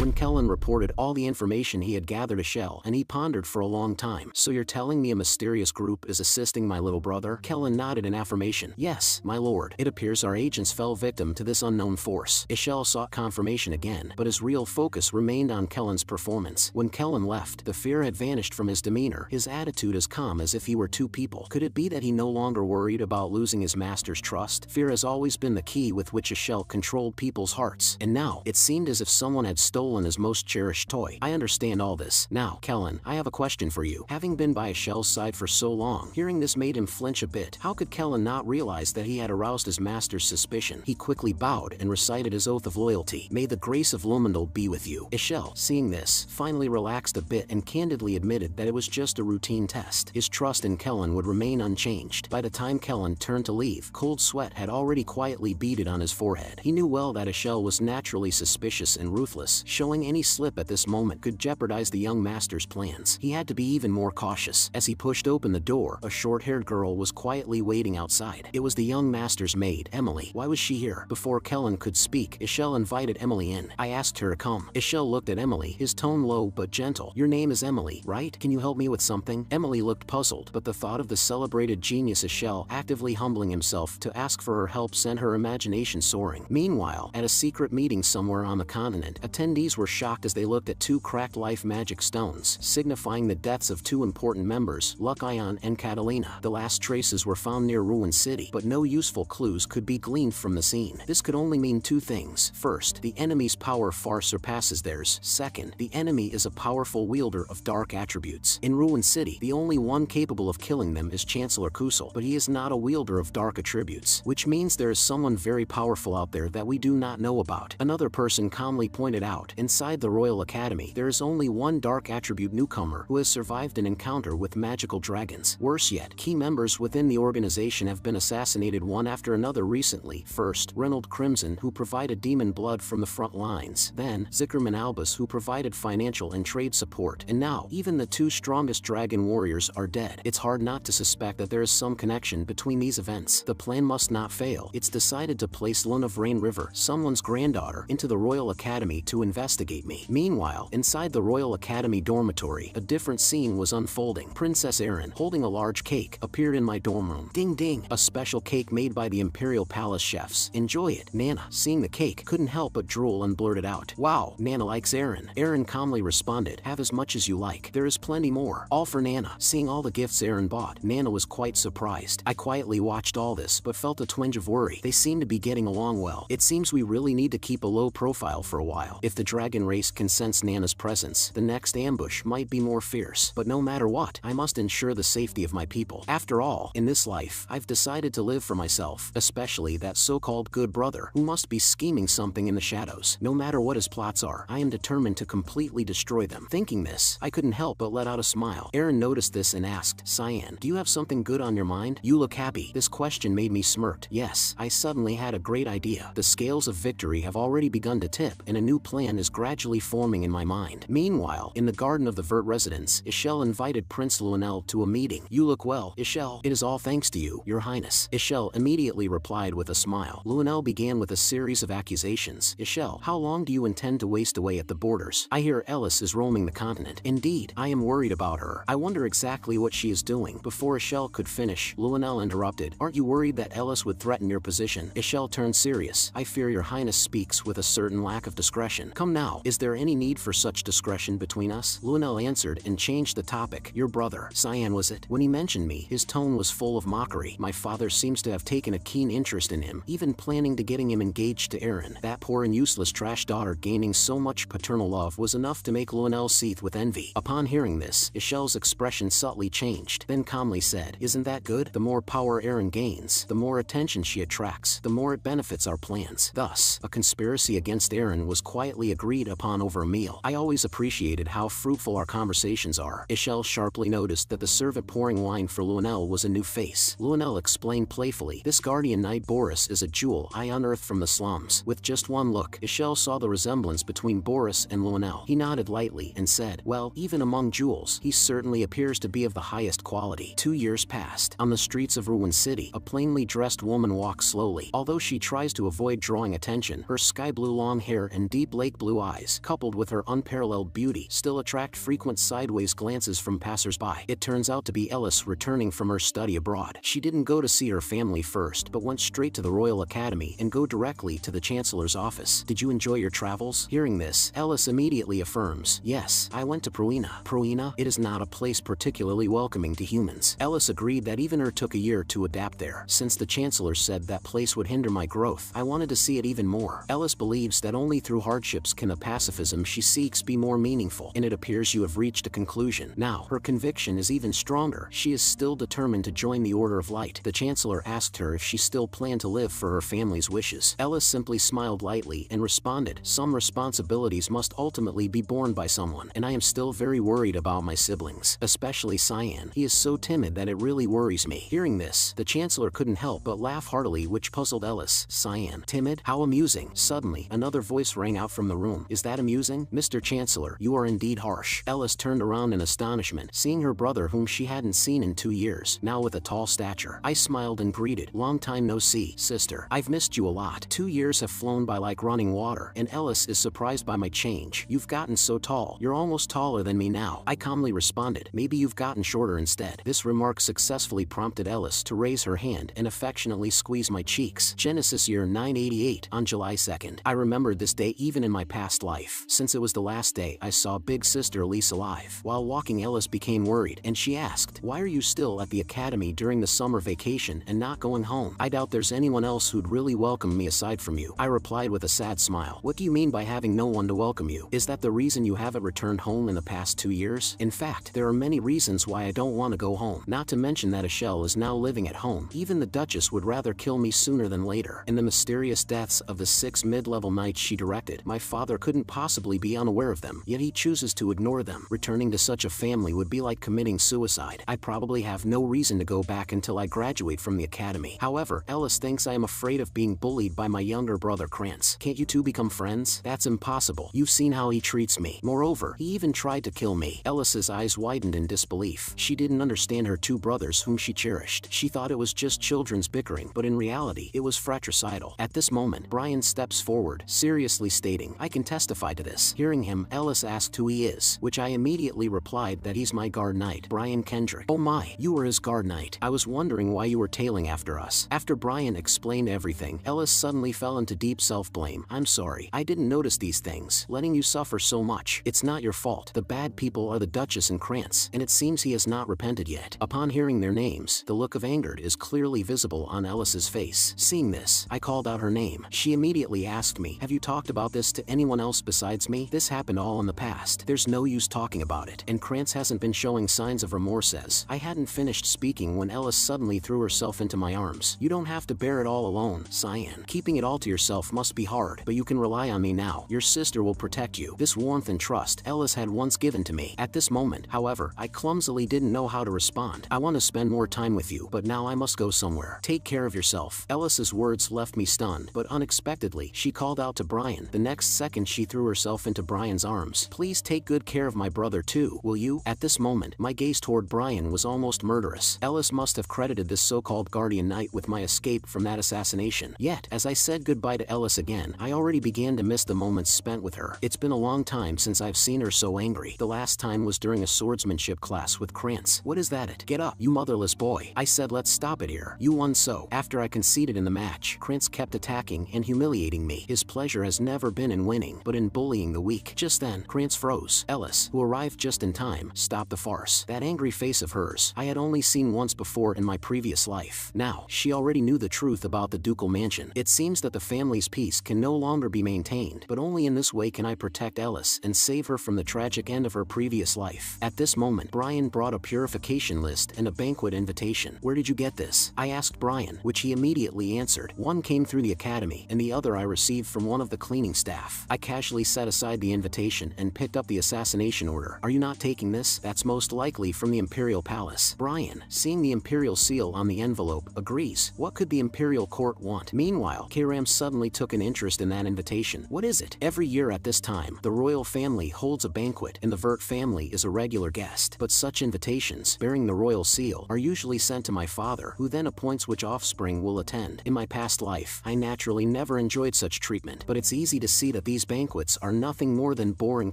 When Kellen reported all the information he had gathered to Shell, and he pondered for a long time. So you're telling me a mysterious group is assisting my little brother? Kellen nodded in affirmation. Yes, my lord. It appears our agents fell victim to this unknown force. Ishel sought confirmation again, but his real focus remained on Kellen's performance. When Kellen left, the fear had vanished from his demeanor, his attitude as calm as if he were two people. Could it be that he no longer worried about losing his master's trust? Fear has always been the key with which Ishel controlled people's hearts, and now, it seemed as if someone had stolen his most cherished toy. I understand all this. Now, Kellen, I have a question for you. Having been by Ishel's side for so long, hearing this made him flinch a bit. How could Kellen not realize that he had aroused his master's suspicion? He quickly bowed and recited his oath of loyalty. May the grace of Lumendal be with you. Ishel, seeing this, finally relaxed a bit and candidly admitted that it was just a routine test. His trust in Kellen would remain unchanged. By the time Kellen turned to leave, cold sweat had already quietly beaded on his forehead. He knew well that Ishel was naturally suspicious and ruthless. Showing any slip at this moment could jeopardize the young master's plans. He had to be even more cautious. As he pushed open the door, a short-haired girl was quietly waiting outside. It was the young master's maid, Emily. Why was she here? Before Kellen could speak, Ishel invited Emily in. I asked her to come. Ishel looked at Emily, his tone low but gentle. Your name is Emily, right? Can you help me with something? Emily looked puzzled, but the thought of the celebrated genius Ishel actively humbling himself to ask for her help sent her imagination soaring. Meanwhile, at a secret meeting somewhere on the continent, attendees were shocked as they looked at two cracked life magic stones, signifying the deaths of two important members, Lucayon and Catalina. The last traces were found near Ruin City, but no useful clues could be gleaned from the scene. This could only mean two things. First, the enemy's power far surpasses theirs. Second, the enemy is a powerful wielder of dark attributes. In Ruin City, the only one capable of killing them is Chancellor Kusel, but he is not a wielder of dark attributes, which means there is someone very powerful out there that we do not know about. Another person calmly pointed out, inside the Royal Academy, there is only one dark attribute newcomer who has survived an encounter with magical dragons. Worse yet, key members within the organization have been assassinated one after another recently. First, Reynold Crimson, who provided demon blood from the front lines. Then, Zickerman Albus, who provided financial and trade support. And now, even the two strongest dragon warriors are dead. It's hard not to suspect that there is some connection between these events. The plan must not fail. It's decided to place Lun of Rain River, someone's granddaughter, into the Royal Academy to investigate me. Meanwhile, inside the Royal Academy dormitory, a different scene was unfolding. Princess Erin, holding a large cake, appeared in my dorm room. Ding ding, a special cake made by the Imperial Palace chefs. Enjoy it. Nana, seeing the cake, couldn't help but drool and blurted out, wow, Nana likes Erin. Erin calmly responded, have as much as you like. There is plenty more. All for Nana. Seeing all the gifts Erin bought, Nana was quite surprised. I quietly watched all this, but felt a twinge of worry. They seem to be getting along well. It seems we really need to keep a low profile for a while. If the dragon race can sense Nana's presence, the next ambush might be more fierce. But no matter what, I must ensure the safety of my people. After all, in this life, I've decided to live for myself, especially that so-called good brother, who must be scheming something in the shadows. No matter what his plots are, I am determined to completely destroy them. Thinking this, I couldn't help but let out a smile. Erin noticed this and asked, Cyan, do you have something good on your mind? You look happy. This question made me smirked. Yes, I suddenly had a great idea. The scales of victory have already begun to tip, and a new plan is gradually forming in my mind. Meanwhile, in the garden of the Vert residence, Ishel invited Prince Luenel to a meeting. You look well, Ishel. It is all thanks to you, Your Highness. Ishel immediately replied with a smile. Luenel began with a series of accusations. Ishel, how long do you intend to waste away at the borders? I hear Ellis is roaming the continent. Indeed, I am worried about her. I wonder exactly what she is doing. Before Ishel could finish, Luenel interrupted. Aren't you worried that Ellis would threaten your position? Ishel turned serious. I fear Your Highness speaks with a certain lack of discretion. Come now, is there any need for such discretion between us? Luenel answered and changed the topic. Your brother, Cyan was it? When he mentioned me, his tone was full of mockery. My father seems to have taken a keen interest in him, even planning to getting him engaged to Erin. That poor and useless trash daughter gaining so much paternal love was enough to make Luenel seethe with envy. Upon hearing this, Ishel's expression subtly changed, then calmly said, isn't that good? The more power Erin gains, the more attention she attracts, the more it benefits our plans. Thus, a conspiracy against Erin was quietly agreed upon over a meal. I always appreciated how fruitful our conversations are. Ishel sharply noticed that the servant pouring wine for Luenel was a new face. Luenel explained playfully, this guardian knight Boris is a jewel I unearthed from the slums. With just one look, Ishel saw the resemblance between Boris and Luenel. He nodded lightly and said, well, even among jewels, he certainly appears to be of the highest quality. 2 years passed. On the streets of Ruin City, a plainly dressed woman walks slowly. Although she tries to avoid drawing attention, her sky blue long hair and deep lake blue blue eyes, coupled with her unparalleled beauty, still attract frequent sideways glances from passers-by. It turns out to be Ellis returning from her study abroad. She didn't go to see her family first, but went straight to the Royal Academy and go directly to the Chancellor's office. Did you enjoy your travels? Hearing this, Ellis immediately affirms, yes, I went to Pruina. Pruina? It is not a place particularly welcoming to humans. Ellis agreed that even her took a year to adapt there. Since the Chancellor said that place would hinder my growth, I wanted to see it even more. Ellis believes that only through hardships can the pacifism she seeks be more meaningful, and it appears you have reached a conclusion. Now, her conviction is even stronger. She is still determined to join the Order of Light. The Chancellor asked her if she still planned to live for her family's wishes. Ellis simply smiled lightly and responded, some responsibilities must ultimately be borne by someone, and I am still very worried about my siblings, especially Cyan. He is so timid that it really worries me. Hearing this, the Chancellor couldn't help but laugh heartily, which puzzled Ellis. Cyan? Timid? How amusing. Suddenly, another voice rang out from the room. Is that amusing? Mr. Chancellor, you are indeed harsh. Ellis turned around in astonishment, seeing her brother whom she hadn't seen in 2 years, now with a tall stature. I smiled and greeted, long time no see, sister. I've missed you a lot. 2 years have flown by like running water, and Ellis is surprised by my change. You've gotten so tall. You're almost taller than me now. I calmly responded, maybe you've gotten shorter instead. This remark successfully prompted Ellis to raise her hand and affectionately squeeze my cheeks. Genesis year 988, on July 2nd. I remembered this day even in my past life, since it was the last day I saw big sister Elise alive. While walking, Ellis became worried, and she asked, why are you still at the academy during the summer vacation and not going home? I doubt there's anyone else who'd really welcome me aside from you. I replied with a sad smile. What do you mean by having no one to welcome you? Is that the reason you haven't returned home in the past 2 years? In fact, there are many reasons why I don't want to go home. Not to mention that Ashell is now living at home. Even the Duchess would rather kill me sooner than later. And the mysterious deaths of the 6 mid-level knights she directed, my father couldn't possibly be unaware of them, yet he chooses to ignore them. Returning to such a family would be like committing suicide. I probably have no reason to go back until I graduate from the academy. However, Ellis thinks I am afraid of being bullied by my younger brother Krantz. Can't you two become friends? That's impossible. You've seen how he treats me. Moreover, he even tried to kill me. Ellis's eyes widened in disbelief. She didn't understand her 2 brothers whom she cherished. She thought it was just children's bickering, but in reality, it was fratricidal. At this moment, Brian steps forward, seriously stating, I can testify to this. Hearing him, Ellis asked who he is, which I immediately replied that he's my guard knight, Brian Kendrick. Oh my, you were his guard knight. I was wondering why you were tailing after us. After Brian explained everything, Ellis suddenly fell into deep self-blame. I'm sorry. I didn't notice these things, letting you suffer so much. It's not your fault. The bad people are the Duchess and Krantz, and it seems he has not repented yet. Upon hearing their names, the look of anger is clearly visible on Ellis's face. Seeing this, I called out her name. She immediately asked me, have you talked about this to anyone else besides me? This happened all in the past. There's no use talking about it, and Krantz hasn't been showing signs of remorse. I hadn't finished speaking when Ellis suddenly threw herself into my arms. You don't have to bear it all alone, Cyan. Keeping it all to yourself must be hard, but you can rely on me now. Your sister will protect you. This warmth and trust Ellis had once given to me. At this moment, however, I clumsily didn't know how to respond. I want to spend more time with you, but now I must go somewhere. Take care of yourself. Ellis's words left me stunned, but unexpectedly, she called out to Brian. The next second, she threw herself into Brian's arms. Please take good care of my brother too, will you? At this moment, my gaze toward Brian was almost murderous. Ellis must have credited this so-called guardian knight with my escape from that assassination. Yet, as I said goodbye to Ellis again, I already began to miss the moments spent with her. It's been a long time since I've seen her so angry. The last time was during a swordsmanship class with Krantz. What is that? Get up, you motherless boy. I said let's stop it here. You won so. After I conceded in the match, Krantz kept attacking and humiliating me. His pleasure has never been in winning, but in bullying the weak. Just then, Krantz froze. Ellis, who arrived just in time, stopped the farce. That angry face of hers, I had only seen once before in my previous life. Now, she already knew the truth about the ducal mansion. It seems that the family's peace can no longer be maintained, but only in this way can I protect Ellis and save her from the tragic end of her previous life. At this moment, Brian brought a purification list and a banquet invitation. Where did you get this? I asked Brian, which he immediately answered. One came through the academy, and the other I received from one of the cleaning staff. I casually set aside the invitation and picked up the assassination order. Are you not taking this? That's most likely from the Imperial Palace. Brian, seeing the Imperial seal on the envelope, agrees. What could the Imperial Court want? Meanwhile, Kairam suddenly took an interest in that invitation. What is it? Every year at this time, the royal family holds a banquet, and the Vert family is a regular guest. But such invitations, bearing the royal seal, are usually sent to my father, who then appoints which offspring will attend. In my past life, I naturally never enjoyed such treatment, but it's easy to see that these these banquets are nothing more than boring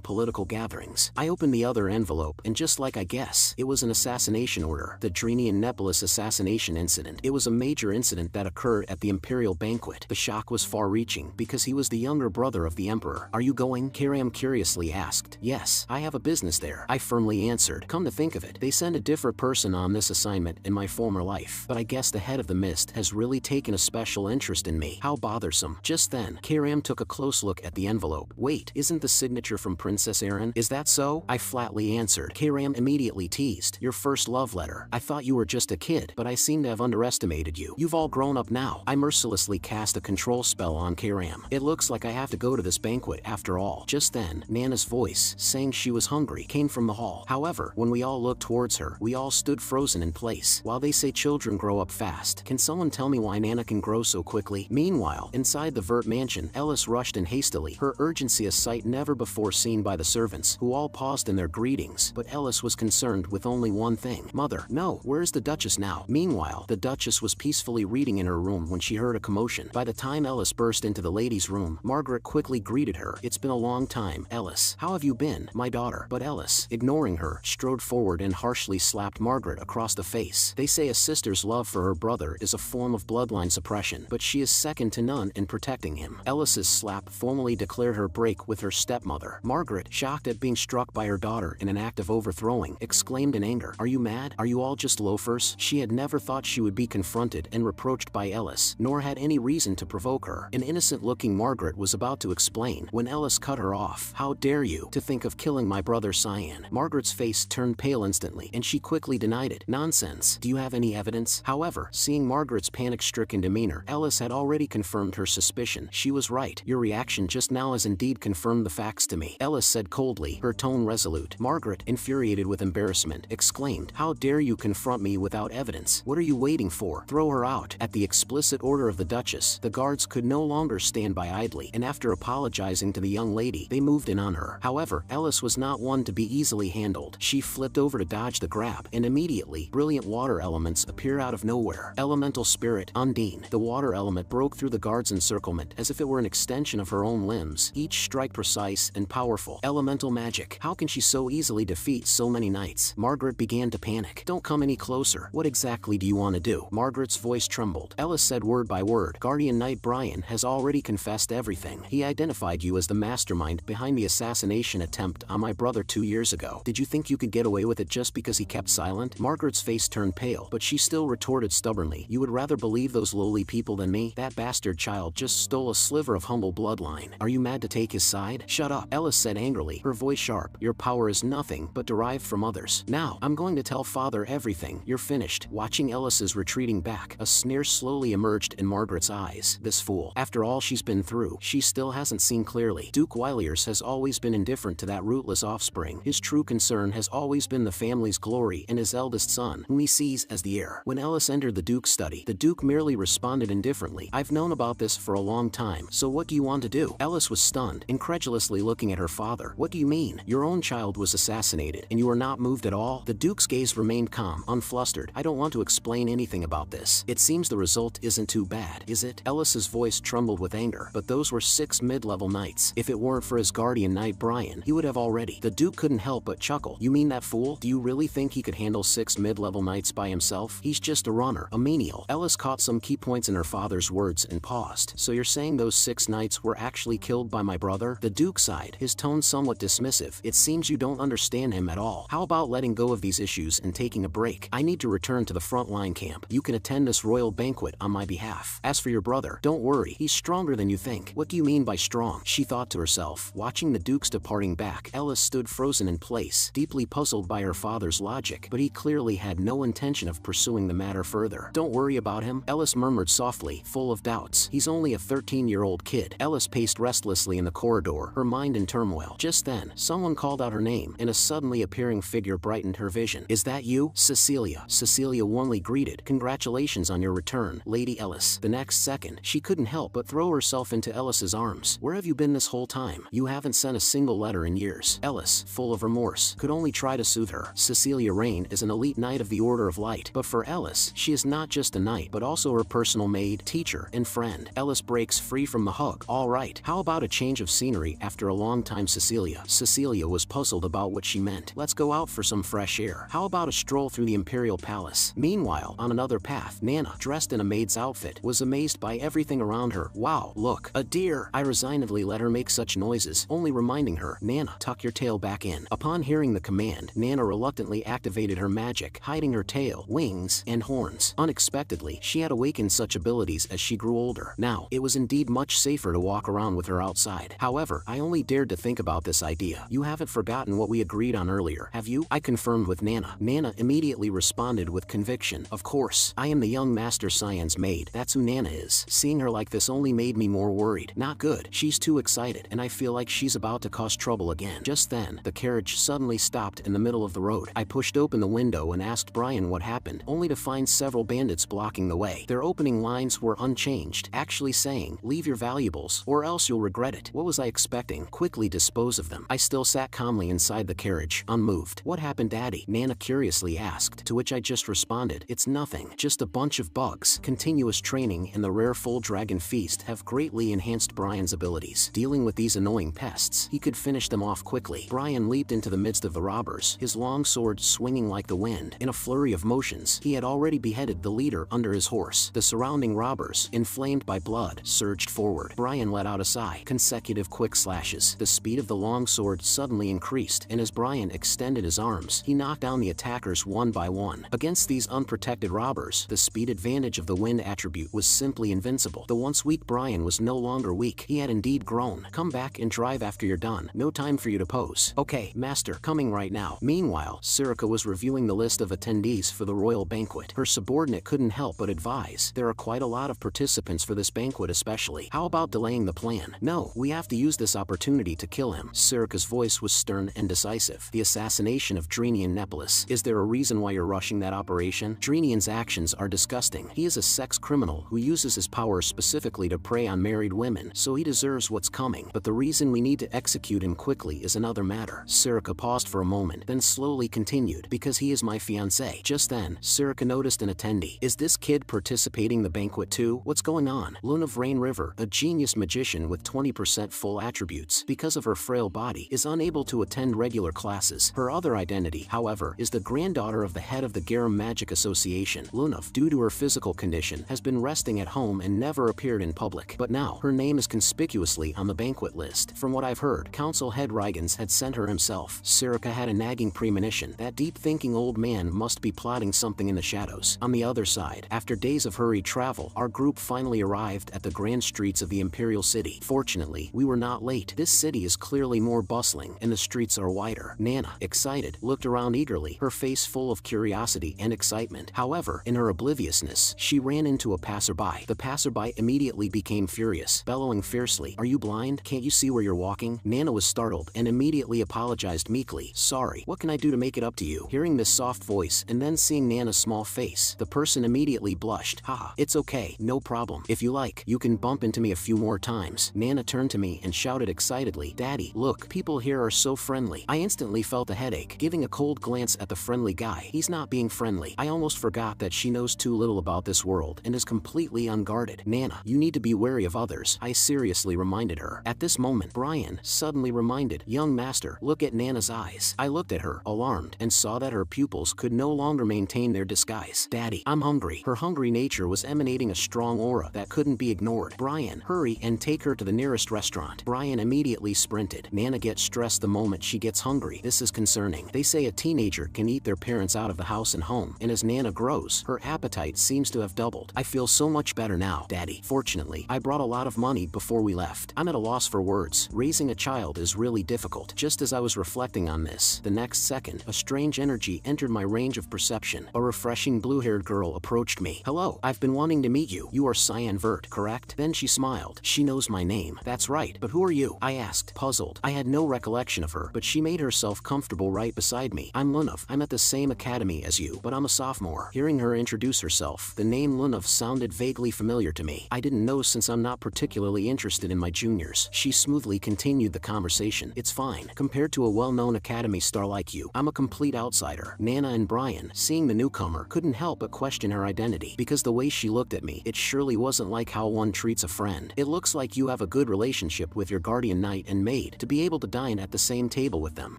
political gatherings. I opened the other envelope, and just like I guess, it was an assassination order. The Drinian Nepolis assassination incident. It was a major incident that occurred at the imperial banquet. The shock was far-reaching because he was the younger brother of the emperor. Are you going? Karam curiously asked. Yes, I have a business there, I firmly answered. Come to think of it, they sent a different person on this assignment in my former life. But I guess the head of the mist has really taken a special interest in me. How bothersome. Just then, Karam took a close look at the envelope. Wait, isn't the signature from Princess Erin? Is that so? I flatly answered. Karam immediately teased. Your first love letter. I thought you were just a kid, but I seem to have underestimated you. You've all grown up now. I mercilessly cast a control spell on Karam. It looks like I have to go to this banquet after all. Just then, Nana's voice, saying she was hungry, came from the hall. However, when we all looked towards her, we all stood frozen in place. While they say children grow up fast, can someone tell me why Nana can grow so quickly? Meanwhile, inside the Vert mansion, Ellis rushed in hastily, her urgency a sight never before seen by the servants, who all paused in their greetings. But Ellis was concerned with only one thing. Mother, no, where's the Duchess now? Meanwhile, the Duchess was peacefully reading in her room when she heard a commotion. By the time Ellis burst into the ladies' room, Margaret quickly greeted her. It's been a long time, Ellis. How have you been, my daughter? But Ellis, ignoring her, strode forward and harshly slapped Margaret across the face. They say a sister's love for her brother is a form of bloodline suppression, but she is second to none in protecting him. Ellis's slap formally declared her break with her stepmother. Margaret, shocked at being struck by her daughter in an act of overthrowing, exclaimed in anger, "Are you mad? Are you all just loafers?" She had never thought she would be confronted and reproached by Ellis, nor had any reason to provoke her. An innocent-looking Margaret was about to explain when Ellis cut her off. "How dare you to think of killing my brother Cyan?" Margaret's face turned pale instantly, and she quickly denied it. "Nonsense. Do you have any evidence?" However, seeing Margaret's panic-stricken demeanor, Ellis had already confirmed her suspicion. She was right. Your reaction just now has indeed confirmed the facts to me, Ellis said coldly, her tone resolute. Margaret, infuriated with embarrassment, exclaimed, "How dare you confront me without evidence? What are you waiting for? Throw her out." At the explicit order of the Duchess, the guards could no longer stand by idly, and after apologizing to the young lady, they moved in on her. However, Ellis was not one to be easily handled. She flipped over to dodge the grab, and immediately, brilliant water elements appear out of nowhere. Elemental spirit, Undine. The water element broke through the guard's encirclement as if it were an extension of her own limbs, each strike precise and powerful. Elemental magic. How can she so easily defeat so many knights? Margaret began to panic. "Don't come any closer. What exactly do you want to do?" Margaret's voice trembled. Ellis said word by word, "Guardian Knight Brian has already confessed everything. He identified you as the mastermind behind the assassination attempt on my brother 2 years ago. Did you think you could get away with it just because he kept silent?" Margaret's face turned pale, but she still retorted stubbornly, "You would rather believe those lowly people than me? That bastard child just stole a sliver of humble bloodline. Are you mad to take his side?" "Shut up," Ellis said angrily, her voice sharp. "Your power is nothing but derived from others. Now, I'm going to tell father everything. You're finished." Watching Ellis's retreating back, a sneer slowly emerged in Margaret's eyes. This fool. After all she's been through, she still hasn't seen clearly. Duke Wyliers has always been indifferent to that rootless offspring. His true concern has always been the family's glory and his eldest son, whom he sees as the heir. When Ellis entered the Duke's study, the Duke merely responded indifferently, "I've known about this for a long time, so what do you want to do?" Ellis was stunned, incredulously looking at her father. "What do you mean? Your own child was assassinated, and you are not moved at all?" The Duke's gaze remained calm, unflustered. "I don't want to explain anything about this. It seems the result isn't too bad, is it?" Ellis's voice trembled with anger, but those were 6 mid-level knights. If it weren't for his guardian knight Brian, he would have already. The Duke couldn't help but chuckle. "You mean that fool? Do you really think he could handle 6 mid-level knights by himself? He's just a runner, a menial." Ellis caught some key points in her father's words and paused. "So you're saying those 6 knights were actually killed by my brother?" The Duke sighed, his tone somewhat dismissive. "It seems you don't understand him at all. How about letting go of these issues and taking a break? I need to return to the front-line camp. You can attend this royal banquet on my behalf. As for your brother, don't worry, he's stronger than you think." "What do you mean by strong?" she thought to herself. Watching the Duke's departing back, Ellis stood frozen in place, deeply puzzled by her father's logic, but he clearly had no intention of pursuing the matter further. "Don't worry about him," Ellis murmured softly, full of doubts. "He's only a 13-year-old kid." Ellis paced restlessly in the corridor, her mind in turmoil. Just then, someone called out her name, and a suddenly appearing figure brightened her vision. "Is that you?" "Cecilia." Cecilia warmly greeted. "Congratulations on your return, Lady Ellis." The next second, she couldn't help but throw herself into Ellis's arms. "Where have you been this whole time? You haven't sent a single letter in years." Ellis, full of remorse, could only try to soothe her. Cecilia Rain is an elite knight of the Order of Light, but for Ellis, she is not just a knight, but also her personal maid, teacher, and friend. Ellis breaks free from the hug. "All right, how about about a change of scenery after a long time, Cecilia? Cecilia was puzzled about what she meant. Let's go out for some fresh air. How about a stroll through the Imperial Palace? Meanwhile, on another path, Nana, dressed in a maid's outfit, was amazed by everything around her. Wow, look, a deer! I resignedly let her make such noises, only reminding her, Nana, tuck your tail back in. Upon hearing the command, Nana reluctantly activated her magic, hiding her tail, wings, and horns. Unexpectedly, she had awakened such abilities as she grew older. Now, it was indeed much safer to walk around with her outside. However, I only dared to think about this idea. You haven't forgotten what we agreed on earlier, have you? I confirmed with Nana. Nana immediately responded with conviction. Of course, I am the young Master Cyan's maid. That's who Nana is. Seeing her like this only made me more worried. Not good. She's too excited, and I feel like she's about to cause trouble again. Just then, the carriage suddenly stopped in the middle of the road. I pushed open the window and asked Brian what happened, only to find several bandits blocking the way. Their opening lines were unchanged, actually saying, leave your valuables, or else you'll regret it. What was I expecting? Quickly dispose of them. I still sat calmly inside the carriage, unmoved. What happened, Daddy? Nana curiously asked, to which I just responded, it's nothing, just a bunch of bugs. Continuous training and the rare full dragon feast have greatly enhanced Brian's abilities. Dealing with these annoying pests, he could finish them off quickly. Brian leaped into the midst of the robbers, his long sword swinging like the wind. In a flurry of motions, he had already beheaded the leader under his horse. The surrounding robbers, inflamed by blood, surged forward. Brian let out a sigh. Consecutive quick slashes. The speed of the long sword suddenly increased, and as Brian extended his arms, he knocked down the attackers one by one. Against these unprotected robbers, the speed advantage of the wind attribute was simply invincible. The once weak Brian was no longer weak. He had indeed grown. Come back and drive after you're done. No time for you to pose. Okay, master, coming right now. Meanwhile, Sirika was reviewing the list of attendees for the royal banquet. Her subordinate couldn't help but advise, there are quite a lot of participants for this banquet especially. How about delaying the plan? No, we have to use this opportunity to kill him. Sirika's voice was stern and decisive. The assassination of Drenian Nepolis. Is there a reason why you're rushing that operation? Drenian's actions are disgusting. He is a sex criminal who uses his power specifically to prey on married women, so he deserves what's coming. But the reason we need to execute him quickly is another matter. Sirika paused for a moment, then slowly continued, because he is my fiancé. Just then, Sirika noticed an attendee. Is this kid participating in the banquet too? What's going on? Luna of Rain River, a genius magician with 20% full attributes, because of her frail body, is unable to attend regular classes. Her other identity, however, is the granddaughter of the head of the Garum Magic Association. Luna, due to her physical condition, has been resting at home and never appeared in public. But now, her name is conspicuously on the banquet list. From what I've heard, Council Head Rygans had sent her himself. Sirika had a nagging premonition. That deep-thinking old man must be plotting something in the shadows. On the other side, after days of hurried travel, our group finally arrived at the grand streets of the Imperial City. Fortunately, we were not late. This city is clearly more bustling, and the streets are wider. Nana, excited, looked around eagerly, her face full of curiosity and excitement. However, in her obliviousness, she ran into a passerby. The passerby immediately became furious, bellowing fiercely, "Are you blind? Can't you see where you're walking?" Nana was startled and immediately apologized meekly. "Sorry, what can I do to make it up to you?" Hearing this soft voice and then seeing Nana's small face, the person immediately blushed. "Haha, it's okay, no problem. If you like, you can bump into me a few more times." Nana turned to me and shouted excitedly, "Daddy, look, people here are so friendly." I instantly felt a headache, giving a cold glance at the friendly guy. He's not being friendly. I almost forgot that she knows too little about this world and is completely unguarded. "Nana, you need to be wary of others," I seriously reminded her. At this moment, Brian suddenly reminded, "Young master, look at Nana's eyes." I looked at her, alarmed, and saw that her pupils could no longer maintain their disguise. "Daddy, I'm hungry." Her hungry nature was emanating a strong aura that couldn't be ignored. "Brian, hurry and take her to the nearest restaurant." Brian immediately sprinted. Nana gets stressed the moment she gets hungry. This is concerning. They say a teenager can eat their parents out of the house and home, and as Nana grows, her appetite seems to have doubled. I feel so much better now, Daddy. Fortunately, I brought a lot of money before we left. I'm at a loss for words. Raising a child is really difficult. Just as I was reflecting on this, the next second, a strange energy entered my range of perception. A refreshing blue-haired girl approached me. "Hello, I've been wanting to meet you. You are Cyan Vert, correct?" Then she smiled. "She knows my name." "That's right, but who are you?" I asked, puzzled. I had no recollection of her, but she made herself comfortable right beside me. "I'm Lunav. I'm at the same academy as you, but I'm a sophomore." Hearing her introduce herself, the name Lunav sounded vaguely familiar to me. I didn't know since I'm not particularly interested in my juniors. She smoothly continued the conversation. "It's fine. Compared to a well-known academy star like you, I'm a complete outsider." Nana and Brian, seeing the newcomer, couldn't help but question her identity, because the way she looked at me, it surely wasn't like how one treats a friend. "It looks like you have a good relationship with your guardian knight and maid to be able to dine at the same table with them.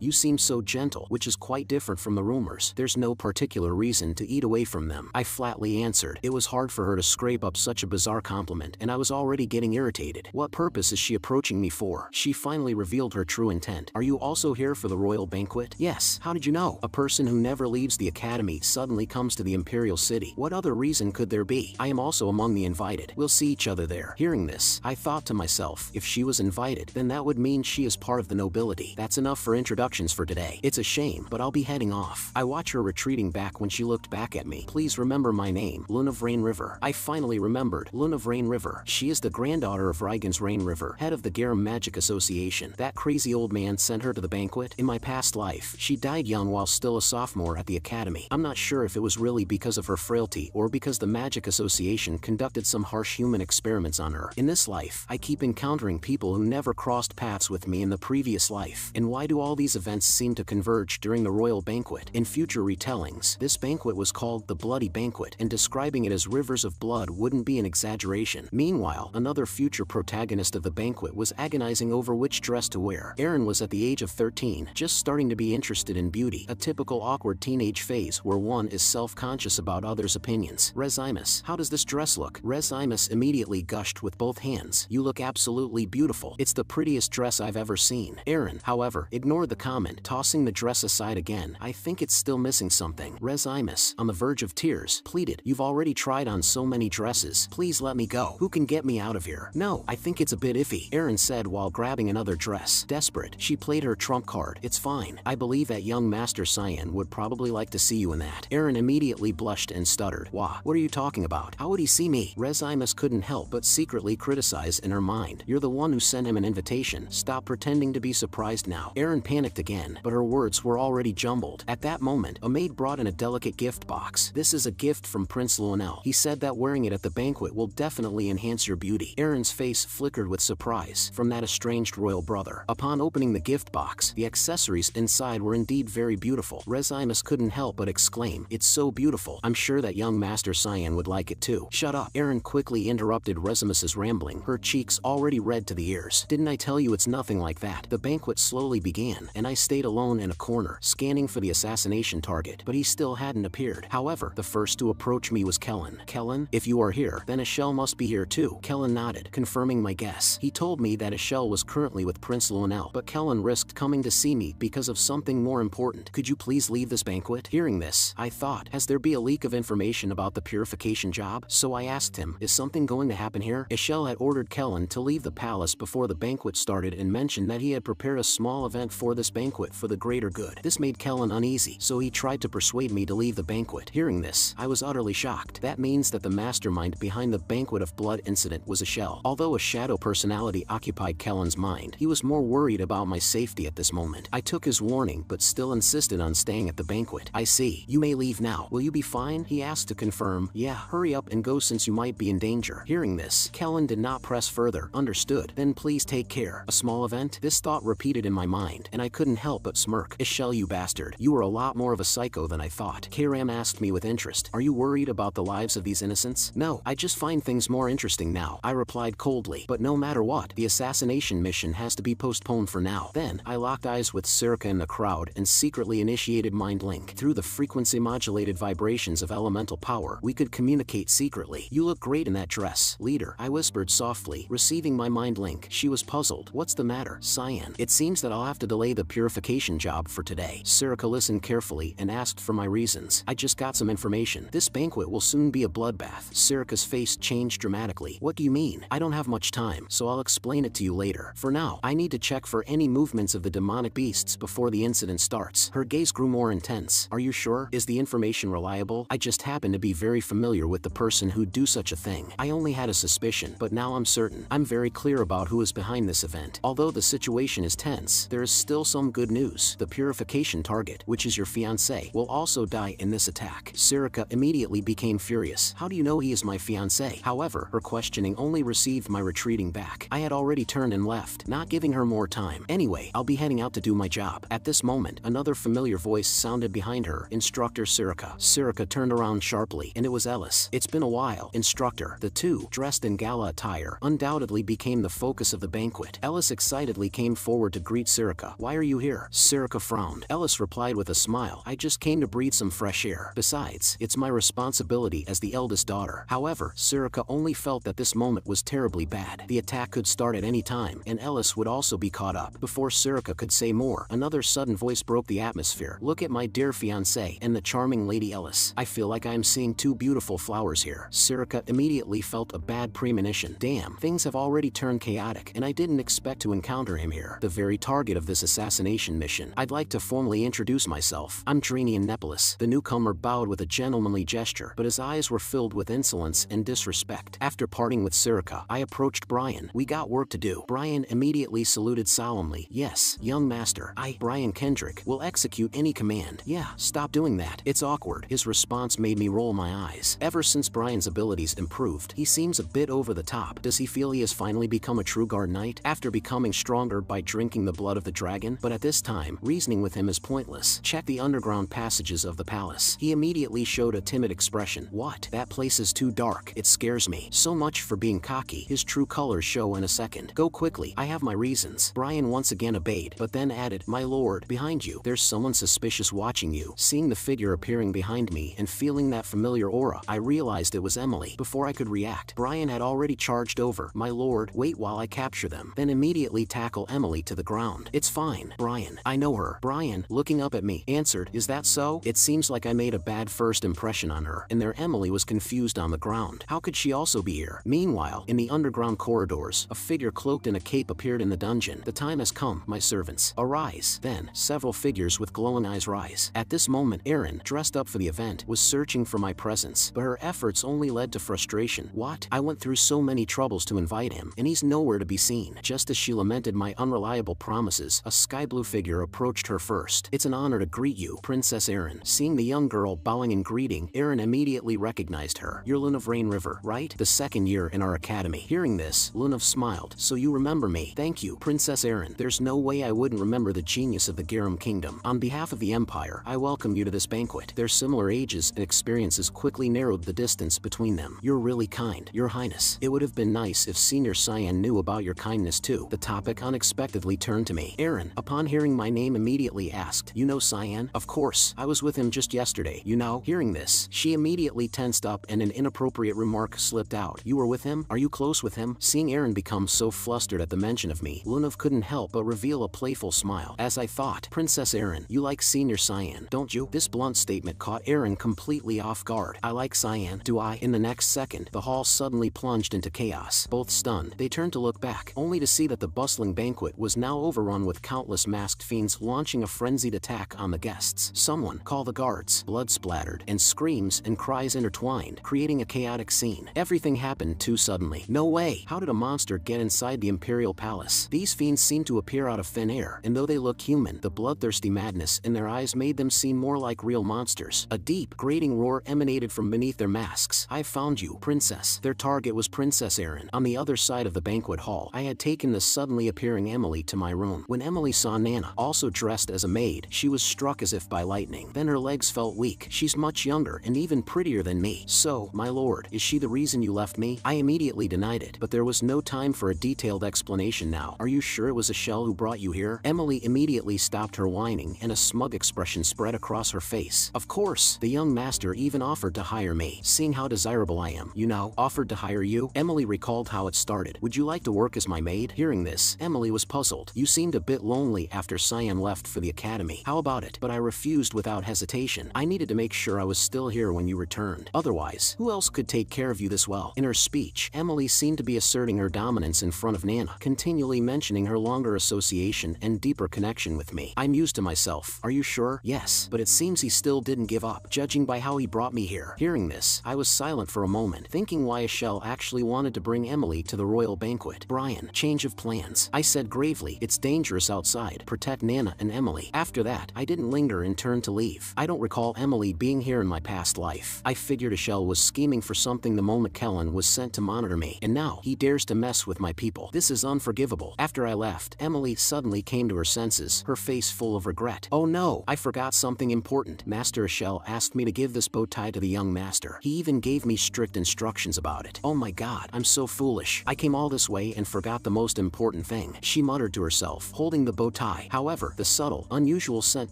You seem so gentle, which is quite different from the rumors. There's no particular reason to eat away from them, I flatly answered. It was hard for her to scrape up such a bizarre compliment, and I was already getting irritated. What purpose is she approaching me for? She finally revealed her true intent. Are you also here for the royal banquet? Yes. How did you know? A person who never leaves the academy suddenly comes to the imperial city. What other reason could there be? I am also among the invited. We'll see each other there. Hearing this, I thought to myself, if she was invited, then that would mean she is part of the nobility. That's enough for introductions for today. It's a shame, but I'll be heading off. I watch her retreating back when she looked back at me. Please remember my name, Lune of Rain River. I finally remembered. Lune of Rain River. She is the granddaughter of Raigan's Rain River, head of the Garam Magic Association. That crazy old man sent her to the banquet. In my past life, she died young while still a sophomore at the academy. I'm not sure if it was really because of her frailty or because the Magic Association conducted some harsh human experiments on her. In this life, I keep encountering people who never crossed paths with me in the previous life. And why do all these events seem to converge during the royal banquet? In future retellings, this banquet was called the Bloody Banquet, and describing it as rivers of blood wouldn't be an exaggeration. Meanwhile, another future protagonist of the banquet was agonizing over which dress to wear. Aaron was at the age of 13, just starting to be interested in beauty, a typical awkward teenage phase where one is self-conscious about others' opinions. Rezimus, how does this dress look? Rezimus immediately gushed with both hands. You look absolutely beautiful. It's the prettiest dress I've ever seen. Aaron, however, ignored the comment, tossing the dress aside again. I think it's still missing something. Rezimus, on the verge of tears, pleaded, you've already tried on so many dresses. Please let me go. Who can get me out of here? No, I think it's a bit iffy, Aaron said while grabbing another dress. Desperate, she played her trump card. It's fine. I believe that young Master Cyan would probably like to see you in that. Aaron immediately blushed and stuttered. Wah, what are you talking about? How would he see me? Rezimus couldn't help but secretly criticize in her mind. You're the one who sent him an invitation. Stop pretending to be surprised now. Aaron panicked again, but her words were already jumbled. At that moment, a maid brought in a delicate gift box. This is a gift from Prince Lionel. He said that wearing it at the banquet will definitely enhance your beauty. Aaron's face flickered with surprise from that estranged royal brother. Upon opening the gift box, the accessories inside were indeed very beautiful. Rezimus couldn't help but exclaim, it's so beautiful. I'm sure that young Master Cyan would like it too. Shut up. Aaron quickly interrupted Rezimus's rambling, her cheeks already red to the ears. Didn't I tell you it's nothing like that? The banquet slowly began, and I stayed alone in a corner, scanning for the assassination target, but he still hadn't appeared. However, the first to approach me was Kellen. Kellen, if you are here, then Ashel must be here too. Kellen nodded, confirming my guess. He told me that Ashel was currently with Prince Lionel, but Kellen risked coming to see me because of something more important. Could you please leave this banquet? Hearing this, I thought, has there be a leak of information about the purification job? So I asked him, is something going to happen here? Ashel had ordered Kellen to leave the palace before the banquet started and mentioned that he had prepared a small event for this banquet for the greater good. This made Kellen uneasy, so he tried to persuade me to leave the banquet. Hearing this, I was utterly shocked. That means that the mastermind behind the Banquet of Blood incident was Ashel. Although a shadow personality occupied Kellen's mind, he was more worried about my safety at this moment. I took his warning but still insisted on staying at the banquet. I see. You may leave now. Will you be fine? He asked to confirm. Yeah, hurry up and go since you might be in danger. Hearing this, Kellen did not press further. Understood. Then please take care. A small event? This thought repeated in my mind, and I couldn't help but smirk. Ashel, you bastard. You were a lot more of a psycho than I thought. Karam asked me with interest. Are you worried about the lives of these innocents? No, I just find things more interesting now. I replied coldly. But no matter what, the assassination mission has to be postponed for now. Then, I locked eyes with Circa in the crowd and secretly initiated mind link. Through the frequency-modulated vibrations of elemental power, we could communicate secretly. You look great in that dress, leader, I whispered softly, receiving my mind link. She was puzzled. What's the matter, Cyan? It seems that I'll have to delay the purification job for today. Circa listened carefully and asked for my reasons. I just got some information. This banquet will soon be a bloodbath. Circa's face changed dramatically. What do you mean? I don't have much time, so I'll explain it to you later. For now, I need to check for any movements of the demonic beasts before the incident starts. Her gaze grew more intense. Are you sure? Is the information reliable? I just happen to be very familiar with the person who'd do such a thing. I only had a suspicion, but now I'm certain. I'm very clear about who is behind this event. Although the situation is tense, there is still some good news. The purification target, which is your fiancé, will also die in this attack. Circa immediately became furious. How do you know he is my fiancé? However, her questioning only received my retreating back. I had already turned and left, not giving her more time. Anyway, I'll be heading out to do my job. At this moment, another familiar voice sounded behind her. Instructor Circa. Circa turned around sharply, and it was Ellis. It's been a while, Instructor. The two, dressed in gala attire, undoubtedly became the focus of the banquet. Ellis excitedly came forward to greet Sirica. "Why are you here?" Sirica frowned. Ellis replied with a smile. "I just came to breathe some fresh air. Besides, it's my responsibility as the eldest daughter." However, Sirica only felt that this moment was terribly bad. The attack could start at any time, and Ellis would also be caught up. Before Sirica could say more, another sudden voice broke the atmosphere. "Look at my dear fiancée and the charming Lady Ellis. I feel like I am seeing two beautiful flowers here." Sirica immediately felt a bad premonition. Damn, things have already turned chaotic, and I didn't expect to encounter him here, the very target of this assassination mission. "I'd like to formally introduce myself. I'm Dranian Nepolis." The newcomer bowed with a gentlemanly gesture, but his eyes were filled with insolence and disrespect. After parting with Sirica, I approached Brian. "We got work to do." Brian immediately saluted solemnly. "Yes, young master. I, Brian Kendrick, will execute any command." "Yeah, stop doing that. It's awkward." His response made me roll my eyes. Ever since Brian's abilities improved, he seems a bit over the top. Does he feel he has finally become a true guard knight after becoming stronger by drinking the blood of the dragon? But at this time, reasoning with him is pointless. Check the underground passages of the palace. He immediately showed a timid expression. "What? That place is too dark. It scares me." So much for being cocky. His true colors show in a second. "Go quickly. I have my reasons." Brian once again obeyed, but then added, "My lord, behind you. There's someone suspicious watching you." Seeing the figure appearing behind me and feeling that familiar aura, I realized it was Emily. Before I could react, Brian had already charged over. "My lord, wait while I capture them." Then immediately tackle Emily to the ground. "It's fine, Brian. I know her." Brian, looking up at me, answered, "Is that so?" It seems like I made a bad first impression on her, and there Emily was confused on the ground. How could she also be here? Meanwhile, in the underground corridors, a figure cloaked in a cape appeared in the dungeon. "The time has come, my servants. Arise." Then, several figures with glowing eyes rise. At this moment, Erin, dressed up for the event, was searching for my presence, but her efforts only led to frustration. "What? I went through so many troubles to invite him, and he's nowhere to be seen." Just as she lamented my unreliable promises, a sky blue figure approached her first. "It's an honor to greet you, Princess Erin." Seeing the young girl bowing in greeting, Erin immediately recognized her. "You're Lune of Rain River, right? The second year in our academy." Hearing this, Lune smiled. "So you remember me?" "Thank you, Princess Erin. There's no way I wouldn't remember the genius of the Garum Kingdom. On behalf of the Empire, I welcome you to this banquet." Their similar ages and experiences quickly narrowed the distance between them. "You're really kind, Your Highness. It would have been nice if Senior Cyan knew about your kindness too." The topic unexpectedly turned to me. Erin, upon hearing my name, immediately asked, "You know Cyan?" "Of course. I was with him just yesterday, you know." Hearing this, she immediately tensed up and an inappropriate remark slipped out. "You were with him? Are you close with him?" Seeing Erin become so flustered at the mention of me, Lune couldn't help but reveal a playful smile. "As I thought. Princess Erin, you like Senior Cyan, don't you?" This blunt statement caught Erin completely off guard. "I like Cyan. Do I?" In the next second, the hall suddenly plunged into chaos. Both stunned, they turned to look back, only to see that the bustling banquet was now overrun with countless masked fiends launching a frenzied attack on the guests. "Someone, call the guards." Blood splattered, and screams and cries intertwined, creating a chaotic scene. Everything happened too suddenly. No way! How did a monster get inside the Imperial Palace? These fiends seemed to appear out of thin air, and though they looked human, the bloodthirsty madness in their eyes made them seem more like real monsters. A deep, grating roar emanated from beneath their masks. "I found you, Princess." Their target was Princess Erin. On the other side of the banquet hall, I had taken the suddenly appearing Emily to my room. When Emily saw Nana, also dressed as a maid, she was struck as if by lightning. Then her legs felt weak. "She's much younger and even prettier than me." "So, my lord, is she the reason you left me?" I immediately denied it, but there was no time for a detailed explanation now. "Are you sure it was a shell who brought you here?" Emily immediately stopped her whining, and a smug expression spread across her face. "Of course, the young master even offered to hire me, seeing how desirable I am, you know." "Offered to hire you?" Emily recalled how it started. "Would you like to work as my maid?" Hearing this, Emily was puzzled. "You seemed a bit lonely after Cyan left for the academy. How about it?" But I refused without hesitation. I needed to make sure I was still here when you returned. Otherwise, who else could take care of you this well? In her speech, Emily seemed to be asserting her dominance in front of Nana, continually mentioning her longer association and deeper connection with me. I mused to myself, "Are you sure?" "Yes, but it seems he still didn't give up, judging by how he brought me here." Hearing this, I was silent for a moment, thinking why Ashell actually wanted to bring Emily to the royal banquet. "Brian, change of plans," I said gravely. "It's dangerous outside. Protect Nana and Emily." After that, I didn't linger and turned to leave. I don't recall Emily being here in my past life. I figured Ashell was scheming for something the moment Kellen was sent to monitor me, and now he dares to mess with my people. This is unforgivable. After I left, Emily suddenly came to her senses, her face full of regret. "Oh no, I forgot something important. Master Ashell asked me to give this bow tie to the young master. He even gave me strict instructions about it." "Oh my god, I'm so foolish. I came all this way and forgot the most important thing, she muttered to herself, holding the bow tie. However, the subtle, unusual scent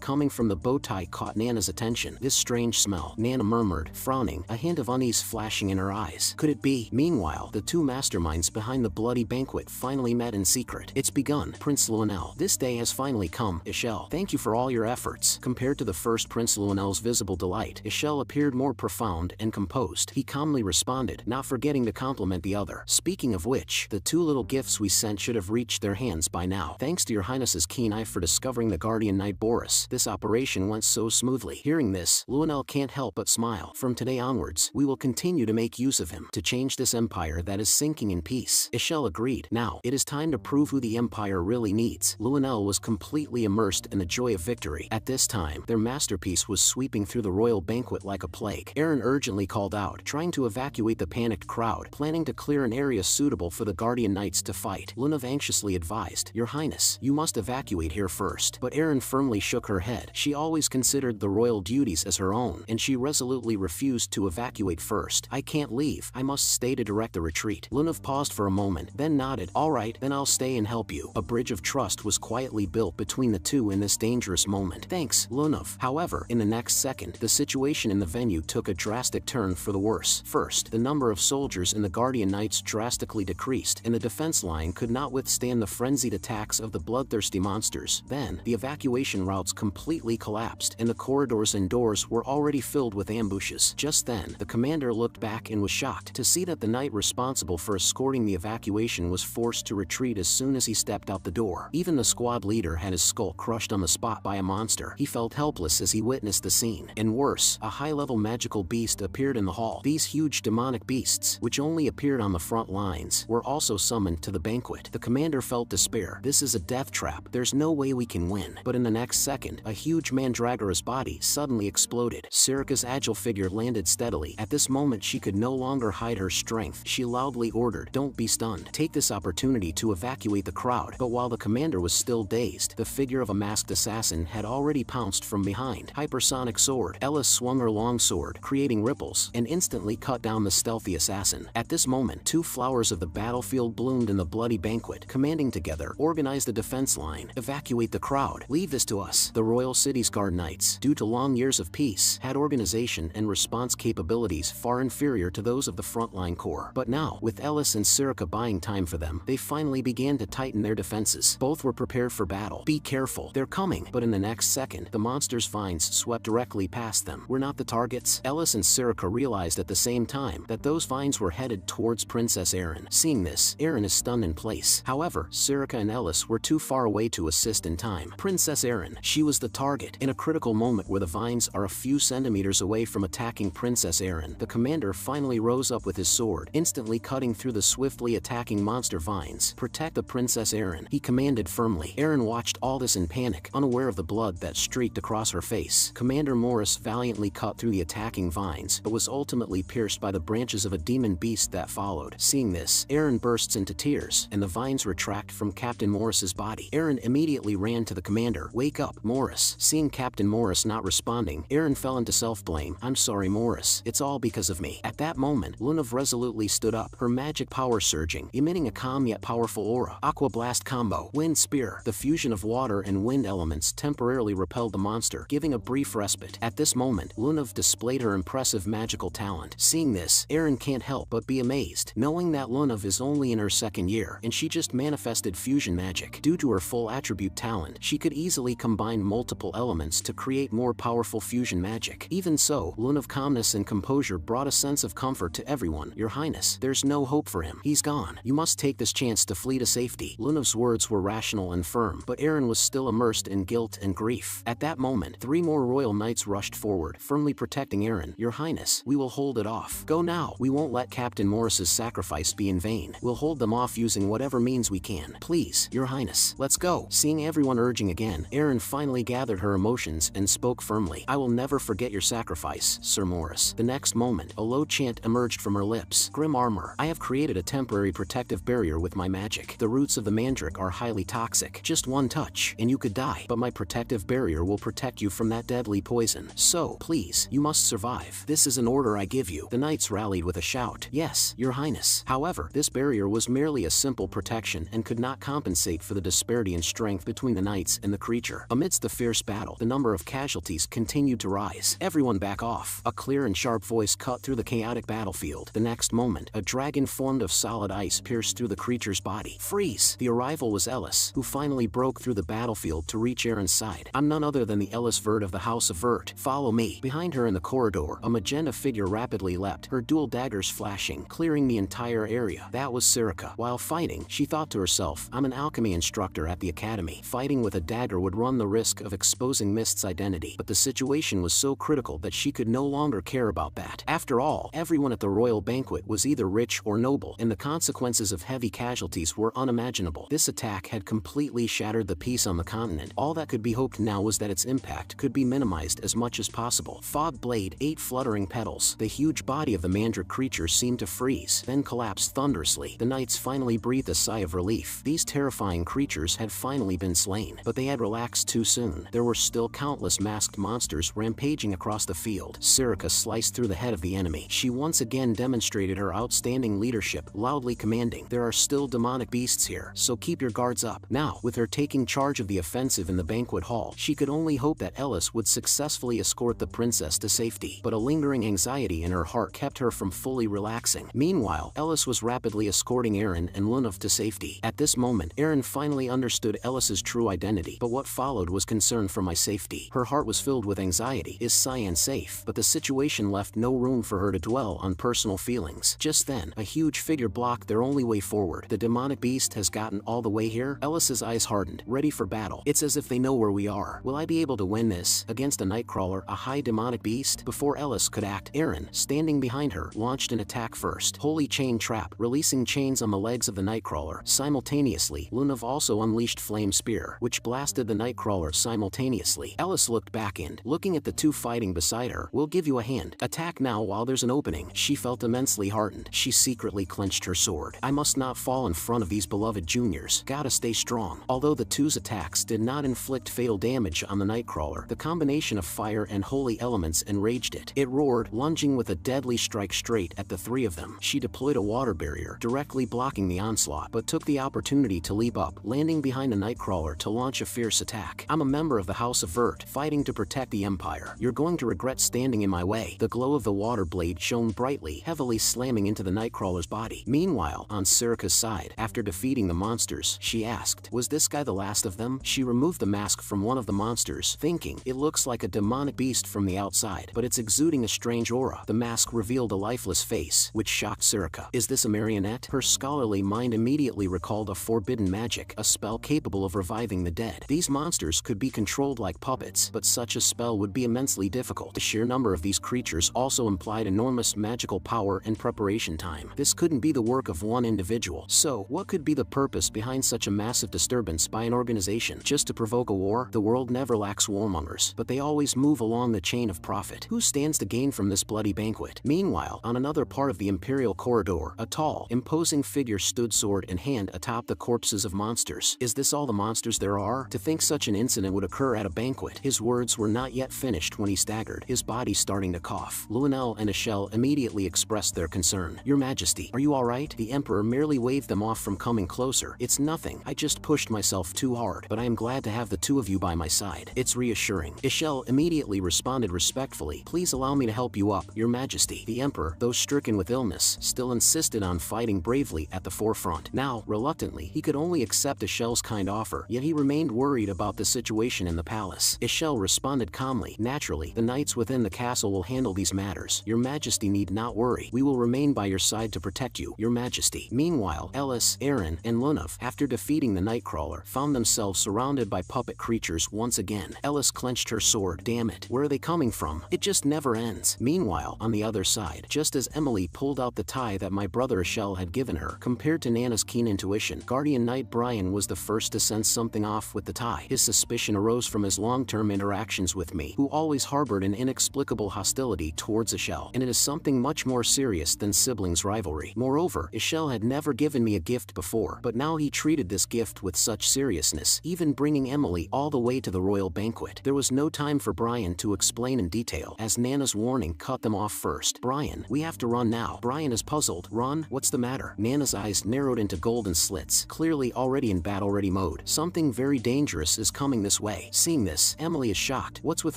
coming from the bow tie caught Nana's attention. This strange smell, Nana murmured, frowning, a hint of unease flashing in her eyes. Could it be? Meanwhile, the two masterminds behind the bloody banquet finally met in secret. It's begun, Prince Lionel. This day has finally come, Yahello. Thank you for all your efforts. Compared to the first Prince Lionel's visible delight, Yahello appeared more profound and composed. He calmly responded, not forgetting to compliment the other. Speaking of which, the two little gifts we sent should have reached their hands by now. Thanks to your highness's keen eye for discovering the guardian knight Boris, this operation went so smoothly. Hearing this, Lionel can't help but smile. From today onwards, we will continue to make use of him to change this empire that is sinking in peace. Yahello agreed. Now, it is time to prove who the empire really needs. Lionel was completely immersed in the joy of victory. At this time, their masterpiece was sweeping through the royal banquet like a plague. Aaron urgently called out, trying to evacuate the panicked crowd, planning to clear an area suitable for the guardian knights to fight. Lunav anxiously advised, Your Highness, you must evacuate here first. But Aaron firmly shook her head. She always considered the royal duties as her own, and she resolutely refused to evacuate first. I can't leave. I must stay to direct the retreat. Lunav paused for a moment, then nodded. All right, then I'll stay and help you. A bridge of trust was quietly built between the two in this dangerous moment. Thanks, Lunav. However, in the next second, the situation in the venue took a drastic turn for the worse. First, the number of soldiers in the Guardian Knights drastically decreased, and the defense line could not withstand the frenzied attacks of the bloodthirsty monsters. Then, the evacuation routes completely collapsed, and the corridors and doors were already filled with ambushes. Just then, the commander looked back and was shocked to see that the knight responsible for escorting the evacuation was forced to retreat as soon as he stepped out the door. Even the squad leader had his skull crushed on the spot by a monster. He felt helpless as he witnessed the scene. And worse, a high-level magical beast appeared in the hall. These huge demonic beasts, which only appeared on the front lines, were also summoned to the banquet. The commander felt despair. This is a death trap. There's no way we can win. But in the next second, a huge mandragora's body suddenly exploded. Sirika's agile figure landed steadily. At this moment, she could no longer hide her strength. She loudly ordered, Don't be stunned. Take this opportunity to evacuate the crowd. But while the commander was still dazed, the figure of a masked assassin had already pounced from behind. Hypersonic sword. Ellis swung her longsword, creating ripples, and instantly cut down the stealthy assassin. At this moment, two flowers of the battlefield bloomed in the bloody banquet, commanding together, organize the defense line, evacuate the crowd, leave this to us. The Royal City's Guard Knights, due to long years of peace, had organization and response capabilities far inferior to those of the frontline corps. But now, with Ellis and Sirika buying time for them, they finally began to tighten their defenses. Both were prepared for battle. Be careful, they're coming. But in the next second, the monster's vines swept directly past them. We're not the targets. Ellis and Sirika realized at the same time that those vines were headed towards Princess Erin. Seeing this, Erin is stunned in place. However, Sirika and Ellis were too far away to assist in time. Princess Erin, she was the target. In a critical moment where the vines are a few centimeters away from attacking Princess Erin, the commander finally rose up with his sword, instantly cutting through the swiftly attacking monster vines. Protect the Princess Erin, he commanded firmly. Erin watched all this in panic, unaware of the blood that streaked across her face. Commander Morris valiantly cut through the attacking vines, but was ultimately pierced by the branches of a demon beast that followed. Seeing this, Erin bursts into tears, and the vines retract from Captain Morris's body. Erin immediately ran to the commander. Wake up, Morris. Seeing Captain Morris not responding, Erin fell into self-blame. I'm sorry, Morris. It's all because of me. At that moment, Lunav resolutely stood up, her magic power surging, emitting a calm yet powerful aura. Aqua Blast combo. Wind Spear. The fusion of water and wind elements temporarily repelled the monster, giving a brief respite. At this moment, Lunav displayed her impressive magical talent. Seeing this, Erin can't help but be amazed, knowing that Lunav is only in her second year, and she just manifested fusion magic. Due to her full attribute talent, she could easily combine multiple elements to create more powerful fusion magic. Even so, Lunav's calmness and composure brought a sense of comfort to everyone. Your Highness, there's no hope for him. He's gone. You must take this chance to flee to safety. Lunav's words were rational and firm, but Erin was still immersed in guilt and grief. At that moment, three more royal knights rushed forward, firmly protecting Erin. Your Highness, we will hold it off. Go now. We won't let Captain Morris's sacrifice be in vain. We'll hold them off using whatever means we can. Please, Your Highness, let's go. Seeing everyone urging again, Erin finally gathered her emotions and spoke firmly. I will never forget your sacrifice, Sir Morris. The next moment, a low chant emerged from her lips. Grim armor. I have created a temporary protective barrier with my magic. The roots of the mandrake are highly toxic. Just one touch, and you could die. But my protective barrier will protect you from that deadly poison. So, please, you must survive. This is an order I give you. The knights rallied with a shout. Yes, Your Highness. However, this barrier was merely a simple protection and could not compensate for the disparity in strength between the knights and the creature. Amidst the fierce battle, the number of casualties continued to rise. "Everyone back off," a clear and sharp voice cut through the chaotic battlefield. The next moment, a dragon formed of solid ice pierced through the creature's body. "Freeze!" The arrival was Ellis, who finally broke through the battlefield to reach Aaron's side. "I'm none other than the Ellis Vert of the House of Vert. Follow me." Behind her in the corridor, a magenta figure rapidly leapt, her dual daggers flashing, clearing the entire area. That was Sirica. While fighting, she thought to herself, "I'm an alchemy instructor at the academy. Fighting with a dagger would run the risk of exposing Mist's identity." But the situation was so critical that she could no longer care about that. After all, everyone at the royal banquet was either rich or noble, and the consequences of heavy casualties were unimaginable. This attack had completely shattered the peace on the continent. All that could be hoped now was that its impact could be minimized as much as possible. Fog Blade, 8 fluttering petals. The huge body of the mandrake creature seemed to freeze, then collapsed thunderously. The knights finally breathed a sigh of relief. These terrifying creatures had finally been slain, but they had relaxed too soon. There were still countless masked monsters rampaging across the field. Sirica sliced through the head of the enemy. She once again demonstrated her outstanding leadership, loudly commanding, "There are still demonic beasts here, so keep your guards up." Now, with her taking charge of the offensive in the banquet hall, she could only hope that Ellis would successfully escort the princess to safety. But a lingering anxiety in her heart kept her from fully relaxing. Meanwhile, Ellis was rapidly escorting Aaron and Lunov to safety. At this moment, Aaron finally understood Ellis's true identity, but what followed was concern for my safety. Her heart was filled with anxiety. Is Cyan safe? But the situation left no room for her to dwell on personal feelings. Just then, a huge figure blocked their only way forward. "The demonic beast has gotten all the way here?" Ellis's eyes hardened, ready for battle. "It's as if they know where we are. Will I be able to win this? Against a nightcrawler, a high demonic beast?" Before Ellis could act, Aaron, standing behind her, launched an attack first. Holy Chain Trap, releasing chains on the legs of the nightcrawler. Simultaneously, Lunov also unleashed Flame Spear, which blasted the nightcrawler simultaneously. Ellis looked back and, looking at the two fighting beside her, "We'll give you a hand. Attack now while there's an opening." She felt immensely heartened. She secretly clenched her sword. "I must not fall in front of these beloved juniors. Gotta stay strong." Although the two's attacks did not inflict fatal damage on the nightcrawler, the combination of fire and holy elements enraged it. It roared, lunging with a deadly strike straight at the three of them. She deployed a water barrier, directly blocking the onslaught, but took the opportunity to leap up, landing behind the nightcrawler to launch a fierce attack. "I'm a member of the House of Vert, fighting to protect the Empire. You're going to regret standing in my way." The glow of the water blade shone brightly, heavily slamming into the nightcrawler's body. Meanwhile, on Sirica's side, after defeating the monsters, she asked, "Was this guy the last of them?" She removed the mask from one of the monsters, thinking, "It looks like a demonic beast from the outside, but it's exuding a strange aura." The mask revealed a lifeless face, which shocked Sirica. "Is this a marionette?" Her scholarly mind immediately recalled a forbidden magic, a spell capable of reviving the dead. These monsters could be controlled like puppets, but such a spell would be immensely difficult. The sheer number of these creatures also implied enormous magical power and preparation time. This couldn't be the work of one individual. So, what could be the purpose behind such a massive disturbance by an organization? Just to provoke a war? The world never lacks warmongers, but they always move along the chain of profit. Who stands to gain from this bloody banquet? Meanwhile, on another part of the Imperial corridor, a tall, imposing figure stood sword in hand atop the corpses of monsters. "Is this all the monsters there are? To think such an incident would occur at a banquet." His words were not yet finished when he staggered, his body starting to cough. Lunel and Ashel immediately expressed their concern. "Your Majesty, are you alright?" The Emperor merely waved them off from coming closer. "It's nothing. I just pushed myself too hard, but I am glad to have the two of you by my side. It's reassuring." Ashel immediately responded respectfully, "Please allow me to help you up, Your Majesty." The Emperor, though stricken with illness, still insisted on fighting bravely at the forefront. Now, reluctantly, he could only accept Ashel's kind offer, yet he remained worried about the situation in the palace. Ashel responded calmly, "Naturally, the knights within the castle will handle these matters. Your Majesty need not worry. We will remain by your side to protect you, Your Majesty." Meanwhile, Ellis, Aaron, and Lunov, after defeating the Nightcrawler, found themselves surrounded by puppet creatures once again. Ellis clenched her sword. "Damn it, where are they coming from? It just never ends." Meanwhile, on the other side, just as Emily pulled out the tie that my brother Ashel had given her, compared to Nana's keen intuition, Guardian Knight Brian was the first to sense something off with the tie. His suspicion arose from his long-term interactions with me, who always harbored an inexplicable hostility towards Ashel, and it is something much more serious than siblings' rivalry. Moreover, Ashel had never given me a gift before, but now he treated this gift with such seriousness, even bringing Emily all the way to the royal banquet. There was no time for Brian to explain in detail, as Nana's warning cut them off first. "Brian, we have to run now." Brian is puzzled. "Run? What's What's the matter? Nana's eyes narrowed into golden slits, clearly already in battle-ready mode. Something very dangerous is coming this way. Seeing this, Emily is shocked. What's with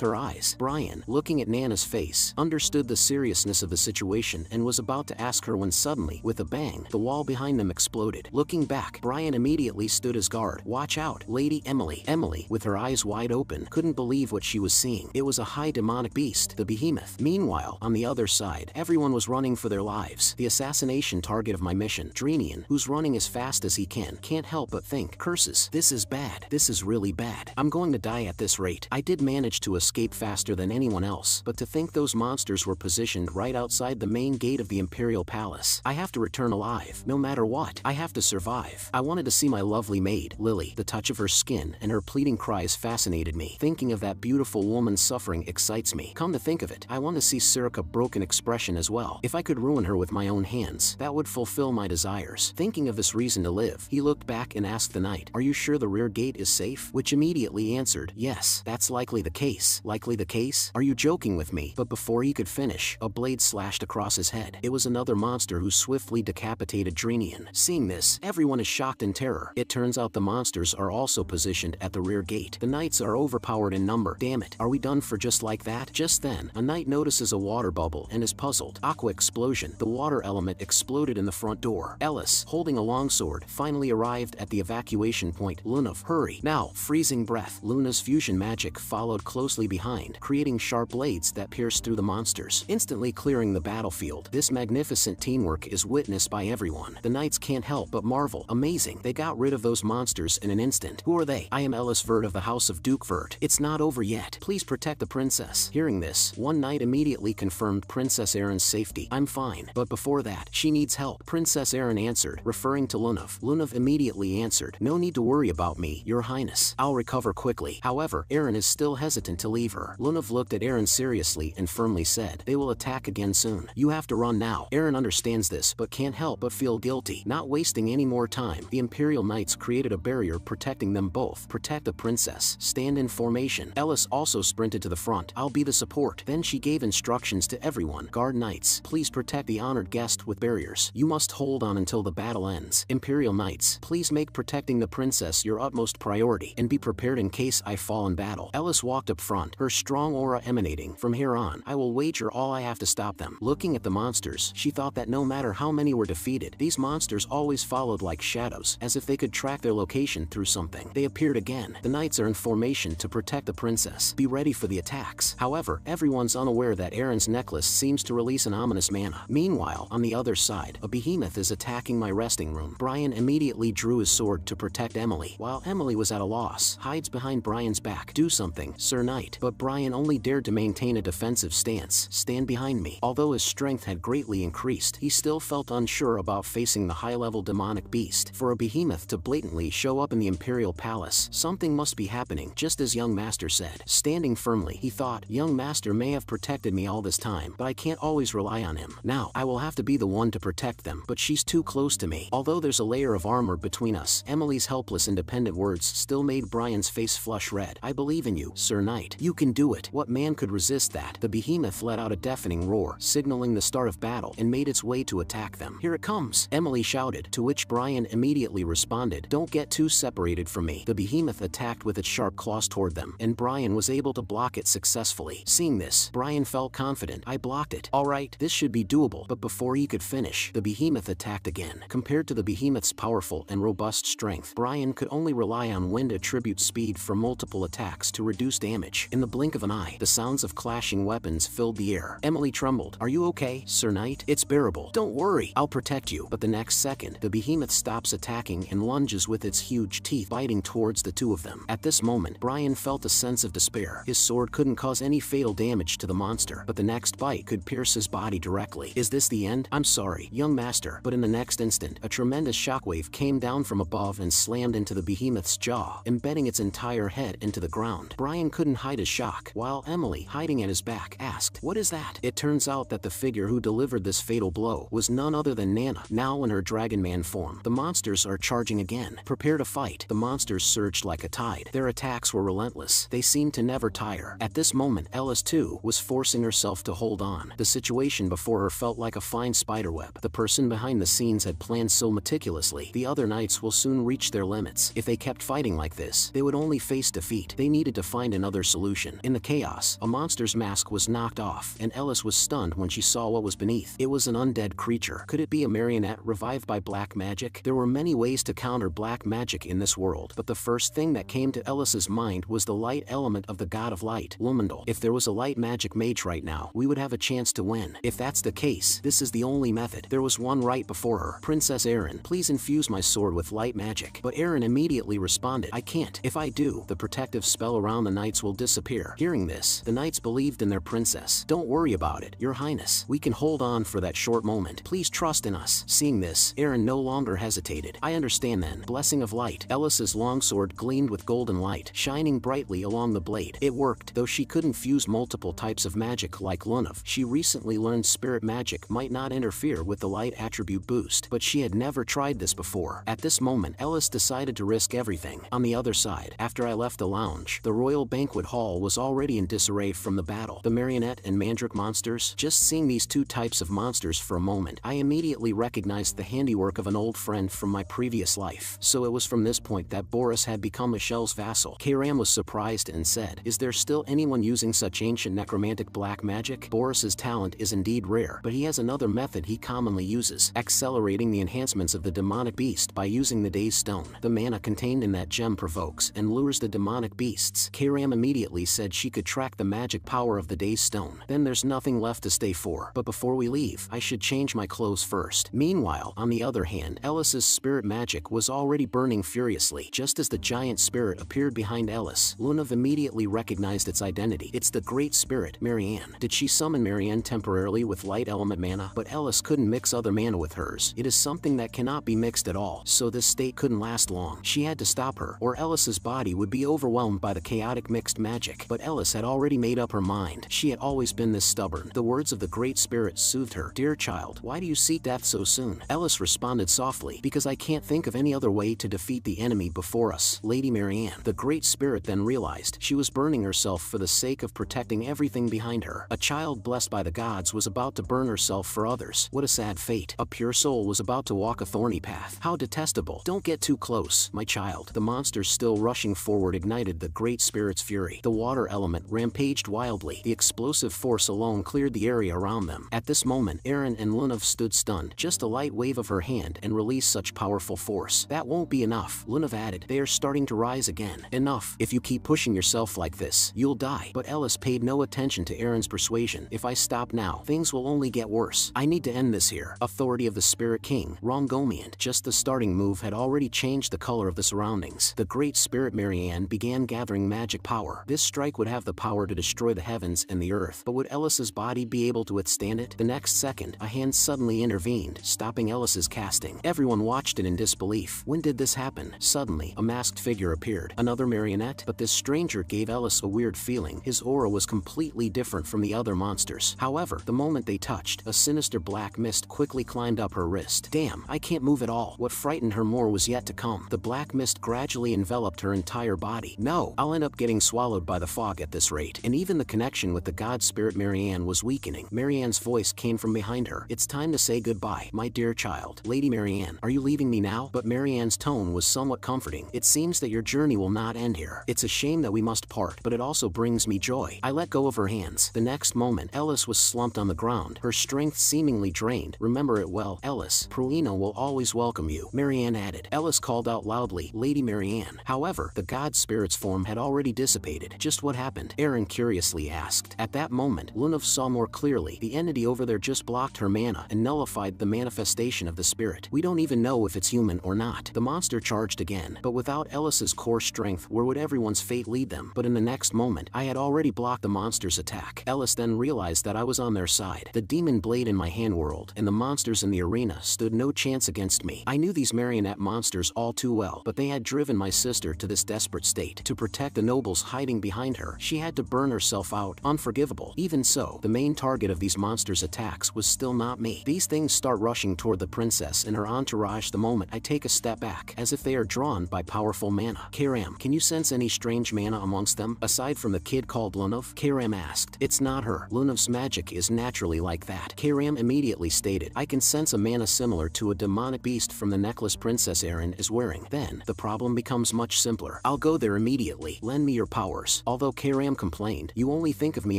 her eyes? Brian, looking at Nana's face, understood the seriousness of the situation and was about to ask her when suddenly, with a bang, the wall behind them exploded. Looking back, Brian immediately stood his guard. Watch out, Lady Emily. Emily, with her eyes wide open, couldn't believe what she was seeing. It was a high demonic beast, the behemoth. Meanwhile, on the other side, everyone was running for their lives. The assassination target of my mission, Drenian, who's running as fast as he can, can't help but think, curses, this is bad. This is really bad. I'm going to die at this rate. I did manage to escape faster than anyone else, but to think those monsters were positioned right outside the main gate of the Imperial Palace. I have to return alive, no matter what. I have to survive. I wanted to see my lovely maid, Lily. The touch of her skin and her pleading cries fascinated me. Thinking of that beautiful woman's suffering excites me. Come to think of it, I want to see Sirika's broken expression as well. If I could ruin her with my own hands, that would fulfill my desires. Thinking of this reason to live, he looked back and asked the knight, "Are you sure the rear gate is safe?" Which immediately answered, "Yes, that's likely the case." Likely the case? Are you joking with me? But before he could finish, a blade slashed across his head. It was another monster who swiftly decapitated Drenian. Seeing this, everyone is shocked in terror. It turns out the monsters are also positioned at the rear gate. The knights are overpowered in number. Damn it, are we done for just like that? Just then, a knight notices a water bubble and is puzzled. Aqua explosion. The water element exploded in the front door. Ellis, holding a longsword, finally arrived at the evacuation point. Lunav, hurry. Now, freezing breath. Luna's fusion magic followed closely behind, creating sharp blades that pierced through the monsters, instantly clearing the battlefield. This magnificent teamwork is witnessed by everyone. The knights can't help but marvel. Amazing. They got rid of those monsters in an instant. Who are they? I am Ellis Vert of the House of Duke Vert. It's not over yet. Please protect the princess. Hearing this, one knight immediately confirmed Princess Erin's safety. I'm fine. But before that, she needs help. Princess Erin answered, referring to Lunav. Lunav immediately answered, "No need to worry about me, Your Highness. I'll recover quickly." However, Erin is still hesitant to leave her. Lunav looked at Erin seriously and firmly said, "They will attack again soon. You have to run now." Erin understands this but can't help but feel guilty. Not wasting any more time, the Imperial Knights created a barrier protecting them both. Protect the princess. Stand in formation. Ellis also sprinted to the front. I'll be the support. Then she gave instructions to everyone. Guard Knights, please protect the honored guest with barriers. You must hold on until the battle ends. Imperial Knights, please make protecting the princess your utmost priority and be prepared in case I fall in battle. Ellis walked up front, her strong aura emanating. From here on, I will wager all I have to stop them. Looking at the monsters, she thought that no matter how many were defeated, these monsters always followed like shadows, as if they could track their location through something. They appeared again. The knights are in formation to protect the princess. Be ready for the attacks. However, everyone's unaware that Erin's necklace seems to release an ominous mana. Meanwhile, on the other side, a behemoth is attacking my resting room. Brian immediately drew his sword to protect Emily. While Emily was at a loss, hides behind Brian's back. Do something, Sir Knight. But Brian only dared to maintain a defensive stance. Stand behind me. Although his strength had greatly increased, he still felt unsure about facing the high-level demonic beast. For a behemoth to blatantly show up in the Imperial Palace, something must be happening, just as young Master said. Standing firmly, he thought, young Master may have protected me all this time, but I can't always rely on him. Now, I will have to be the one to protect them, but she's too close to me. Although there's a layer of armor between us, Emily's helpless independent words still made Brian's face flush red. I believe in you, Sir Knight. You can do it. What man could resist that? The behemoth let out a deafening roar, signaling the start of battle, and made its way to attack them. Here it comes, Emily shouted, to which Brian immediately responded, don't get too separated from me. The behemoth attacked with its sharp claws toward them, and Brian was able to block it successfully. Seeing this, Brian felt confident. I blocked it. Alright, this should be doable. But before he could finish, the behemoth attacked again. Compared to the behemoth's powerful and robust strength, Brian could only rely on wind attribute speed for multiple attacks to reduce damage. In the blink of an eye, the sounds of clashing weapons filled the air. Emily trembled. Are you okay, Sir Knight? It's bearable. Don't worry, I'll protect you. But the next second, the behemoth stops attacking and lunges with its huge teeth, biting towards the two of them. At this moment, Brian felt a sense of despair. His sword couldn't cause any fatal damage to the monster, but the next bite could pierce his body directly. Is this the end? I'm sorry, young master. But in the next instant, a tremendous shockwave came down from above and slammed into the behemoth's jaw, embedding its entire head into the ground. Brian couldn't hide his shock, while Emily, hiding at his back, asked, what is that? It turns out that the figure who delivered this fatal blow was none other than Nana, now in her Dragon Man form. The monsters are charging again. Prepare to fight. The monsters surged like a tide. Their attacks were relentless. They seemed to never tire. At this moment, Ellis too was forcing herself to hold on. The situation before her felt like a fine spiderweb. The person behind the scenes had planned so meticulously, the other knights will soon reach their limits. If they kept fighting like this, they would only face defeat. They needed to find another solution. In the chaos, a monster's mask was knocked off, and Ellis was stunned when she saw what was beneath. It was an undead creature. Could it be a marionette revived by black magic? There were many ways to counter black magic in this world, but the first thing that came to Ellis's mind was the light element of the god of light, Lumendal. If there was a light magic mage right now, we would have a chance to win. If that's the case, this is the only method. There was one right before her. Princess Erin, please infuse my sword with light magic. But Erin immediately responded, I can't. If I do, the protective spell around the knights will disappear. Hearing this, the knights believed in their princess. Don't worry about it, your highness. We can hold on for that short moment. Please trust in us. Seeing this, Erin no longer hesitated. I understand then. Blessing of light. Ellis's longsword gleamed with golden light, shining brightly along the blade. It worked, though she couldn't fuse multiple types of magic like Lunav. She recently learned spirit magic might not interfere with the light attribute boost, but she had never tried this before. At this moment, Ellis decided to risk everything. On the other side, after I left the lounge, the royal banquet hall was already in disarray from the battle. The marionette and mandrake monsters. Just seeing these two types of monsters for a moment, I immediately recognized the handiwork of an old friend from my previous life. So it was from this point that Boris had become Michelle's vassal. Kram was surprised and said, is there still anyone using such ancient necromantic black magic? Boris's talent is indeed rare, but he has another method he commonly uses, accelerating the enhancements of the demonic beast by using the Daze Stone. The mana contained in that gem provokes and lures the demonic beasts. Kram immediately said she could track the magic power of the Daze Stone. Then there's nothing left to stay for. But before we leave, I should change my clothes first. Meanwhile, on the other hand, Ellis's spirit magic was already burning furiously. Just as the giant spirit appeared behind Ellis, Lunav immediately recognized its identity. It's the great spirit, Marianne. Did she summon Marianne temporarily with light element mana? But Ellis couldn't mix other mana with hers. It is something that cannot be mixed at all, so this state couldn't last long. She had to stop her, or Ellis's body would be overwhelmed by the chaotic mixed magic. But Ellis had already made up her mind. She had always been this stubborn. The words of the great spirit soothed her. Dear child, why do you seek death so soon? Ellis responded softly, because I can't think of any other way to defeat the enemy before us, Lady Marianne. The great spirit then realized she was burning herself for the sake of protecting everything behind her. A child blessed by the gods was about to burn herself for others. What a sad fate. A pure soul was about to walk a thorny path. How detestable. Don't get too close, my child. The monsters still rushing forward ignited the great spirit's fury. The water element rampaged wildly. The explosive force alone cleared the area around them. At this moment, Erin and Lunav stood stunned. Just a light wave of her hand and released such powerful force. That won't be enough, Lunav added. They are starting to rise again. Enough. If you keep pushing yourself like this, you'll die. But Ellis paid no attention to Erin's persuasion. If I stop now, things will only get worse. I need to end this here. Authority of the Spirit King, Rongomiant. Just the starting move had already changed the color of the surroundings. The great spirit Marianne began gathering magic power. This strike would have the power to destroy the heavens and the earth. But would Ellis's body be able to withstand it? The next second, a hand suddenly intervened, stopping Ellis's casting. Everyone watched it in disbelief. When did this happen? Suddenly, a masked figure appeared. Another marionette? But this stranger gave Ellis a weird feeling. His aura was completely different from the other monsters. However, the moment they touched, a sinister black mist quickly climbed up her wrist. Damn, I can't move at all. What frightened her more was yet to come. The black mist gradually enveloped her entire body. No, I'll end up getting swallowed by the fog at this rate. And even the connection with the god spirit Marianne was weakening. Marianne's voice came from behind her. It's time to say goodbye, my dear child. Lady Marianne, are you leaving me now? But Marianne's tone was somewhat comforting. It seems that your journey will not end here. It's a shame that we must part, but it also brings me joy. I let go of her hands. The next moment, Ellis was slumped on the ground, her strength seemingly drained. Remember it well, Ellis. Prolino will always welcome you, Marianne added. Ellis called out loudly, Lady Marianne. However, the god spirit's form had already dissipated. Just what happened? Erin curiously asked. At that moment, Lunav saw more clearly. The entity over there just blocked her mana and nullified the manifestation of the spirit. We don't even know if it's human or not. The monster charged again, but without Ellis's core strength, where would everyone's fate lead them? But in the next moment, I had already blocked the monster's attack. Ellis then realized that I was on their side. The demon blade in my hand whirled, and the monsters in the arena stood no chance against me. I knew these marionette monsters all too well, but they had driven my sister to this desperate state. To protect the nobles hiding behind her, she had to burn herself out. Unforgivable. Even so, the main target of these monsters' attacks was still not me. These things start rushing toward the princess and her entourage the moment I take a step back, as if they are drawn by powerful mana. Karam, can you sense any strange mana amongst them, aside from the kid called Lunav? Karam asked. It's not her. Lunav's magic is naturally like that. Karam immediately stated. activated. I can sense a mana similar to a demonic beast from the necklace Princess Erin is wearing. Then, the problem becomes much simpler. I'll go there immediately. Lend me your powers. Although Karam complained, you only think of me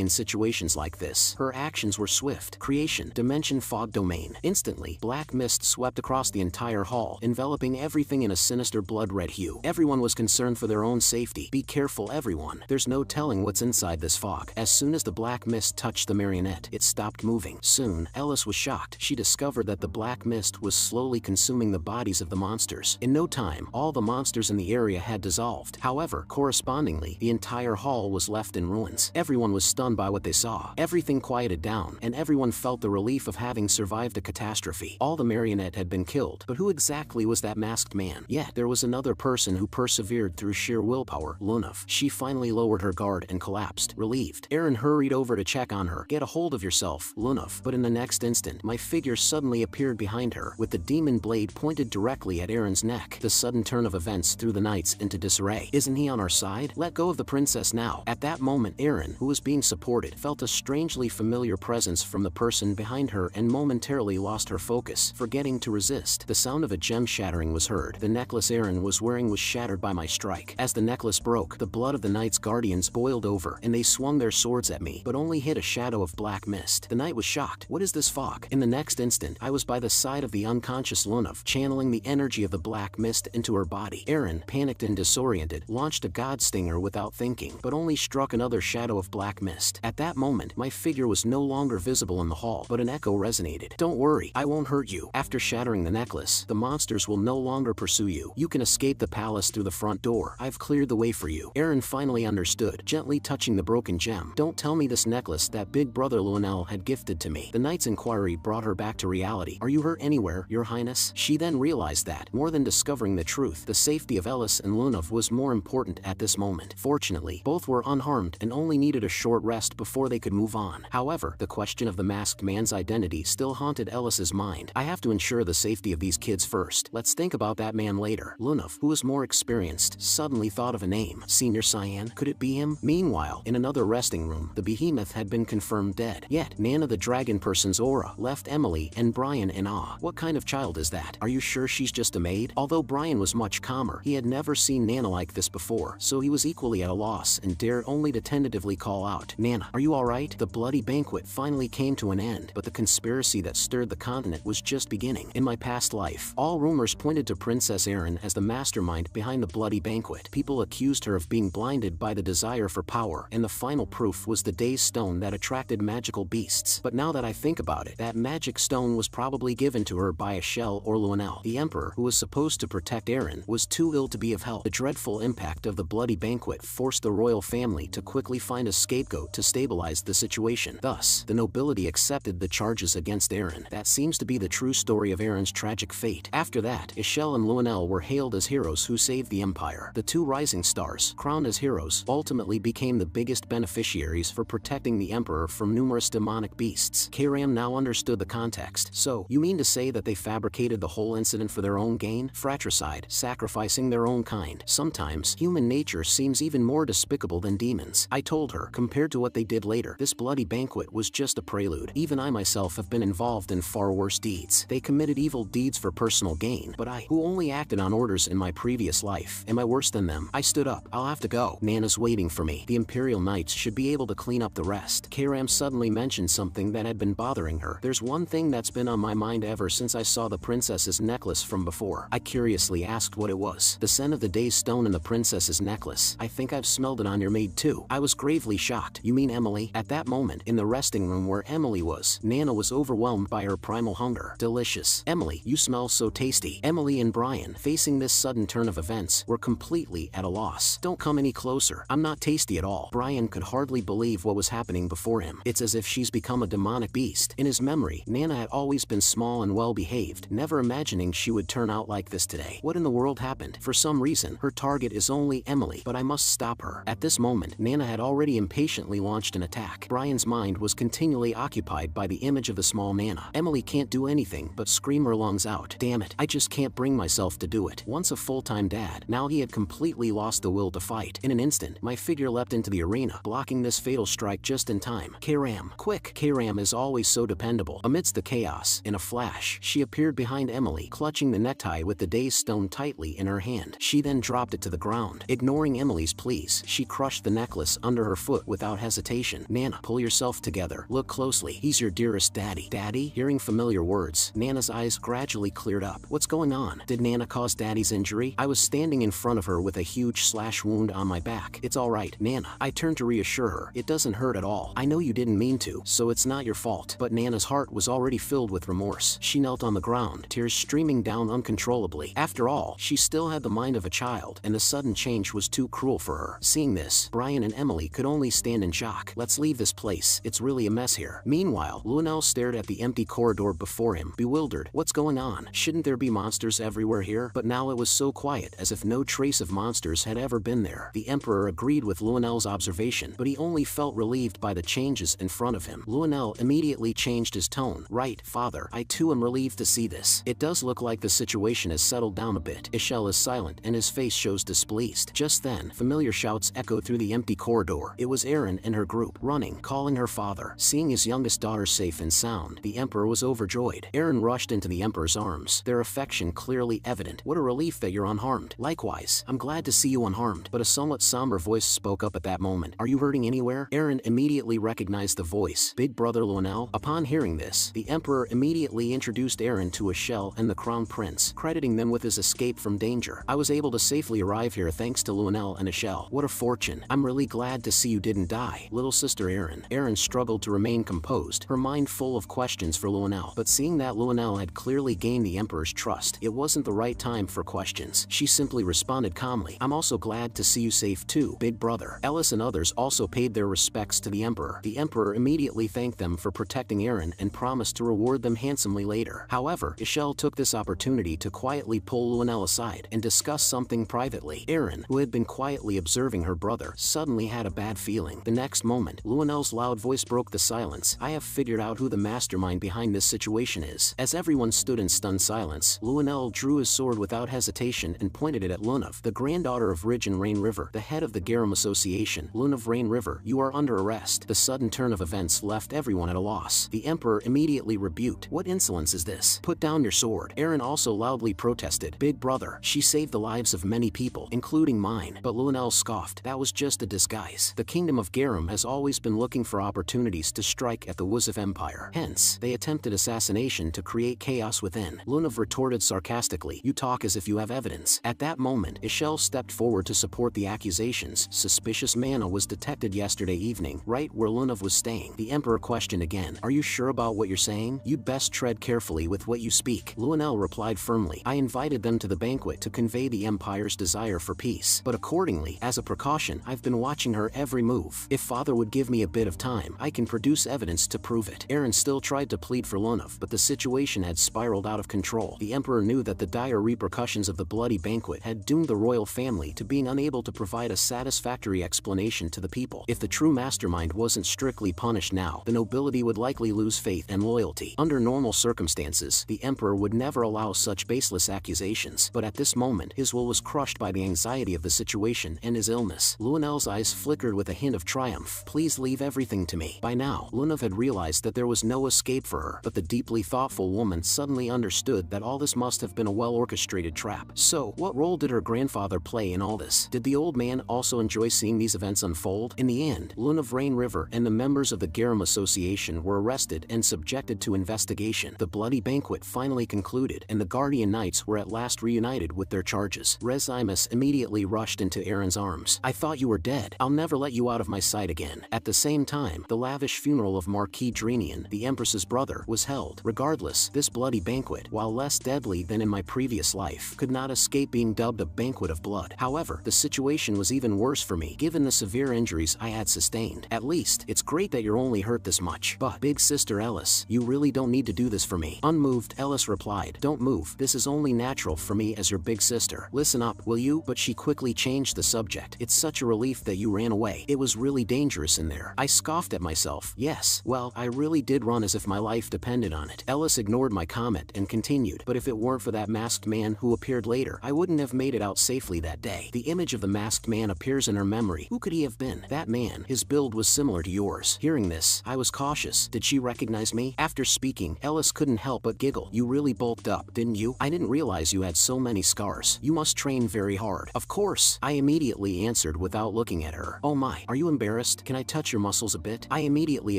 in situations like this. Her actions were swift. Creation, dimension fog domain. Instantly, black mist swept across the entire hall, enveloping everything in a sinister blood-red hue. Everyone was concerned for their own safety. Be careful, everyone. There's no telling what's inside this fog. As soon as the black mist touched the marionette, it stopped moving. Soon, Ellis was shocked. She discovered that the black mist was slowly consuming the bodies of the monsters. In no time, all the monsters in the area had dissolved. However, correspondingly, the entire hall was left in ruins. Everyone was stunned by what they saw. Everything quieted down, and everyone felt the relief of having survived a catastrophe. All the marionette had been killed, but who exactly was that masked man? Yet, there was another person who persevered through sheer willpower, Lunav. She finally lowered her guard and collapsed. Relieved, Aaron hurried over to check on her. Get a hold of yourself, Lunav. But in the next instant, my figure suddenly appeared behind her, with the demon blade pointed directly at Aaron's neck. The sudden turn of events threw the knights into disarray. Isn't he on our side? Let go of the princess now. At that moment, Aaron, who was being supported, felt a strangely familiar presence from the person behind her and momentarily lost her focus, forgetting to resist. The sound of a gem shattering was heard. The necklace Aaron was wearing was shattered by my strike. As the necklace broke, the blood of the knight's guardians boiled over, and they swung their swords at me, but only hit a shadow of black mist. The knight was shocked. What is this fog? In the next instant, I was by the side of the unconscious Lunav, channeling the energy of the black mist into her body. Aaron, panicked and disoriented, launched a god stinger without thinking, but only struck another shadow of black mist. At that moment, my figure was no longer visible in the hall, but an echo resonated. Don't worry, I won't hurt you. After shattering the necklace, the monsters will no longer pursue you. You can escape the palace through the front door. I've cleared the way for you. Aaron finally understood, gently touching the broken gem. Don't tell me this necklace that big brother Lionel had gifted to me. The knight's inquiry brought her back to reality. Are you hurt anywhere, your highness? She then realized that, more than discovering the truth, the safety of Ellis and Lunav was more important at this moment. Fortunately, both were unharmed and only needed a short rest before they could move on. However, the question of the masked man's identity still haunted Ellis's mind. I have to ensure the safety of these kids first. Let's think about that man later. Lunav, who was more experienced, suddenly thought of a name. Senior Cyan? Could it be him? Meanwhile, in another resting room, the behemoth had been confirmed dead. Yet, Nana the dragon person's aura left Emily and Brian in awe. What kind of child is that? Are you sure she's just a maid? Although Brian was much calmer, he had never seen Nana like this before, so he was equally at a loss and dared only to tentatively call out, Nana, are you alright? The bloody banquet finally came to an end, but the conspiracy that stirred the continent was just beginning. In my past life, all rumors pointed to Princess Erin as the mastermind behind the bloody banquet. People accused her of being blinded by the desire for power, and the final proof was the day's stone that attracted magical beasts. But now that I think about it, that magic stone was probably given to her by Ashel or Lionel. The emperor, who was supposed to protect Erin, was too ill to be of help. The dreadful impact of the bloody banquet forced the royal family to quickly find a scapegoat to stabilize the situation. Thus, the nobility accepted the charges against Erin. That seems to be the true story of Erin's tragic fate. After that, Ashel and Lionel were hailed as heroes who saved the empire. The two rising stars, crowned as heroes, ultimately became the biggest beneficiaries for protecting the emperor from numerous demonic beasts. Karam now understood the context. So, you mean to say that they fabricated the whole incident for their own gain? Fratricide, sacrificing their own kind. Sometimes, human nature seems even more despicable than demons. I told her, compared to what they did later, this bloody banquet was just a prelude. Even I myself have been involved in far worse deeds. They committed evil deeds for personal gain, but I, who only acted on orders in my previous life, am I worse than them? I stood up. I'll have to go. Nana's waiting for me. The Imperial Knights should be able to clean up the rest. Karam suddenly mentioned something that had been bothering her. There's one thing that's been on my mind ever since I saw the princess's necklace from before. I curiously asked what it was. The scent of the day's stone in the princess's necklace. I think I've smelled it on your maid too. I was gravely shocked. You mean Emily? At that moment, in the resting room where Emily was, Nana was overwhelmed by her primal hunger. Delicious. Emily, you smell so tasty. Emily and Brian, facing this sudden turn of events, were completely at a loss. Don't come any closer. I'm not tasty at all. Brian could hardly believe what was happening before him. It's as if she's become a demonic beast. In his memory, Nana had always been small and well-behaved, never imagining she would turn out like this today. What in the world happened? For some reason, her target is only Emily, but I must stop her. At this moment, Nana had already impatiently launched an attack. Brian's mind was continually occupied by the image of the small Nana. Emily can't do anything but scream her lungs out. Damn it, I just can't bring myself to do it. Once a full-time dad, now he had completely lost the will to fight. In an instant, my figure leapt into the arena, blocking this fatal strike just in time. Karam, quick! Karam is always so dependable. Amidst the chaos. In a flash, she appeared behind Emily, clutching the necktie with the day's stone tightly in her hand. She then dropped it to the ground. Ignoring Emily's pleas, she crushed the necklace under her foot without hesitation. Nana, pull yourself together. Look closely. He's your dearest daddy. Daddy? Hearing familiar words, Nana's eyes gradually cleared up. What's going on? Did Nana cause Daddy's injury? I was standing in front of her with a huge slash wound on my back. It's alright, Nana. I turned to reassure her. It doesn't hurt at all. I know you didn't mean to, so it's not your fault. But Nana's heart was already filled with remorse. She knelt on the ground, tears streaming down uncontrollably. After all, she still had the mind of a child, and the sudden change was too cruel for her. Seeing this, Brian and Emily could only stand in shock. Let's leave this place. It's really a mess here. Meanwhile, Lunel stared at the empty corridor before him, bewildered. What's going on? Shouldn't there be monsters everywhere here? But now it was so quiet, as if no trace of monsters had ever been there. The Emperor agreed with Lunel's observation, but he only felt relieved by the changes in front of him. Lunel immediately changed his tone. Right, Father. I too am relieved to see this. It does look like the situation has settled down a bit. Ishel is silent, and his face shows displeased. Just then, familiar shouts echoed through the empty corridor. It was Aaron and her group, running, calling her father. Seeing his youngest daughter safe and sound, the Emperor was overjoyed. Aaron rushed into the Emperor's arms, their affection clearly evident. What a relief that you're unharmed. Likewise, I'm glad to see you unharmed. But a somewhat somber voice spoke up at that moment. Are you hurting anywhere? Aaron immediately recognized the voice. Big brother Lunel. Upon hearing this, the Emperor immediately introduced Aaron to Ishel and the Crown Prince, crediting them with his escape from danger. I was able to safely arrive here thanks to Lunel and Ishel. What a fortune. I'm really glad to see you didn't die. Little sister Aaron. Aaron struggled to remain composed, her mind full of questions for Lunel. But seeing that Lunel had clearly gained the Emperor's trust, it wasn't the right time for questions. She simply responded calmly. I'm also glad to see you safe too, big brother. Ellis and others also paid their respects to the Emperor. The Emperor immediately thanked them for protecting Aaron and promised to reward them handsomely later. However, Ishel took this opportunity to quietly pull Lunel aside and discuss something privately. Aaron, who had been quietly observing her brother, suddenly had a bad feeling. The next moment, Lunel's loud voice broke the silence. I have figured out who the mastermind behind this situation is. As everyone stood in stunned silence, Lunel drew his sword without hesitation and pointed it at Lunav, the granddaughter of Ridge and Rain River, the head of the Garum Association. Lunav Rain River, you are under arrest. The sudden turn of events left everyone at a loss. The Emperor immediately rebuked. What insolence is this? Put down your sword. Aaron also loudly protested. Big brother, she saved the lives of many people, including mine. But Lunel scoffed. That was just a disguise. The kingdom of Garum has always been looking for opportunities to strike at the Wuzif Empire. Hence, they attempted assassination to create chaos within. Lunav retorted sarcastically. You talk as if you have evidence. At that moment, Ishel stepped forward to support the accusations. Suspicious mana was detected yesterday evening, right where Lunav was staying. The Emperor questioned again. Are you sure about what you're saying? You'd best tread carefully with what you speak. Lunel replied firmly. I invited them to the banquet to convey the Empire's desire for peace. But accordingly, as a precaution, I've been watching her every move. If Father would give me a bit of time, I can produce evidence to prove it. Aaron still tried to plead for Lunav, but the situation had spiraled out of control. The Emperor knew that the dire repercussions of the bloody banquet had doomed the royal family to being unable to provide a satisfactory explanation to the people. If the true mastermind wasn't strictly punished now, the nobility would likely lose faith and loyalty. Under normal circumstances, the Emperor would never allow such baseless accusations, but at this moment, his will was crushed by the anxiety of the situation and his illness. Lunel's eyes flickered with a hint of triumph. Please leave everything to me. By now, Lunav had realized that there was no escape for her, but the deeply thoughtful woman suddenly understood that all this must have been a well-orchestrated trap. So, what role did her grandfather play in all this? Did the old man also enjoy seeing these events unfold? In the end, Lunav Rain River and the members of the Garum Association were arrested and subjected to investigation. The bloody banquet finally concluded, and the Guardian Knights were at last reunited with their charges. Rezimus immediately rushed into Aaron's arms. I thought you were dead. I'll never let you out of my sight again. At the same time, the lavish funeral of Marquis Drenian, the Empress's brother, was held. Regardless, this bloody banquet, while less deadly than in my previous life, could not escape being dubbed a banquet of blood. However, the situation was even worse for me, given the severe injuries I had sustained. At least, it's great that you're only hurt this much. But, big sister Ellis, you really don't need to do this for me. Unmoved, Ellis replied. Don't move. This is only natural for me as your big sister. Listen up, will you? But she quickly changed the subject. It's such a relief that you ran away. It was really dangerous in there. I scoffed at myself. Yes, well, I really did run as if my life depended on it. Ellis ignored my comment and continued. But if it weren't for that masked man who appeared later, I wouldn't have made it out safely that day. The image of the masked man appears in her memory. Who could he have been? That man. His build was similar to yours. Hearing this, I was cautious. Did she recognize me? After speaking, Ellis couldn't help but giggle. You really bulked up, didn't you? I didn't realize you had so many scars. You must train very hard. Of course, I immediately answered without looking at her. Oh my, are you embarrassed? Can I touch your muscles a bit? I immediately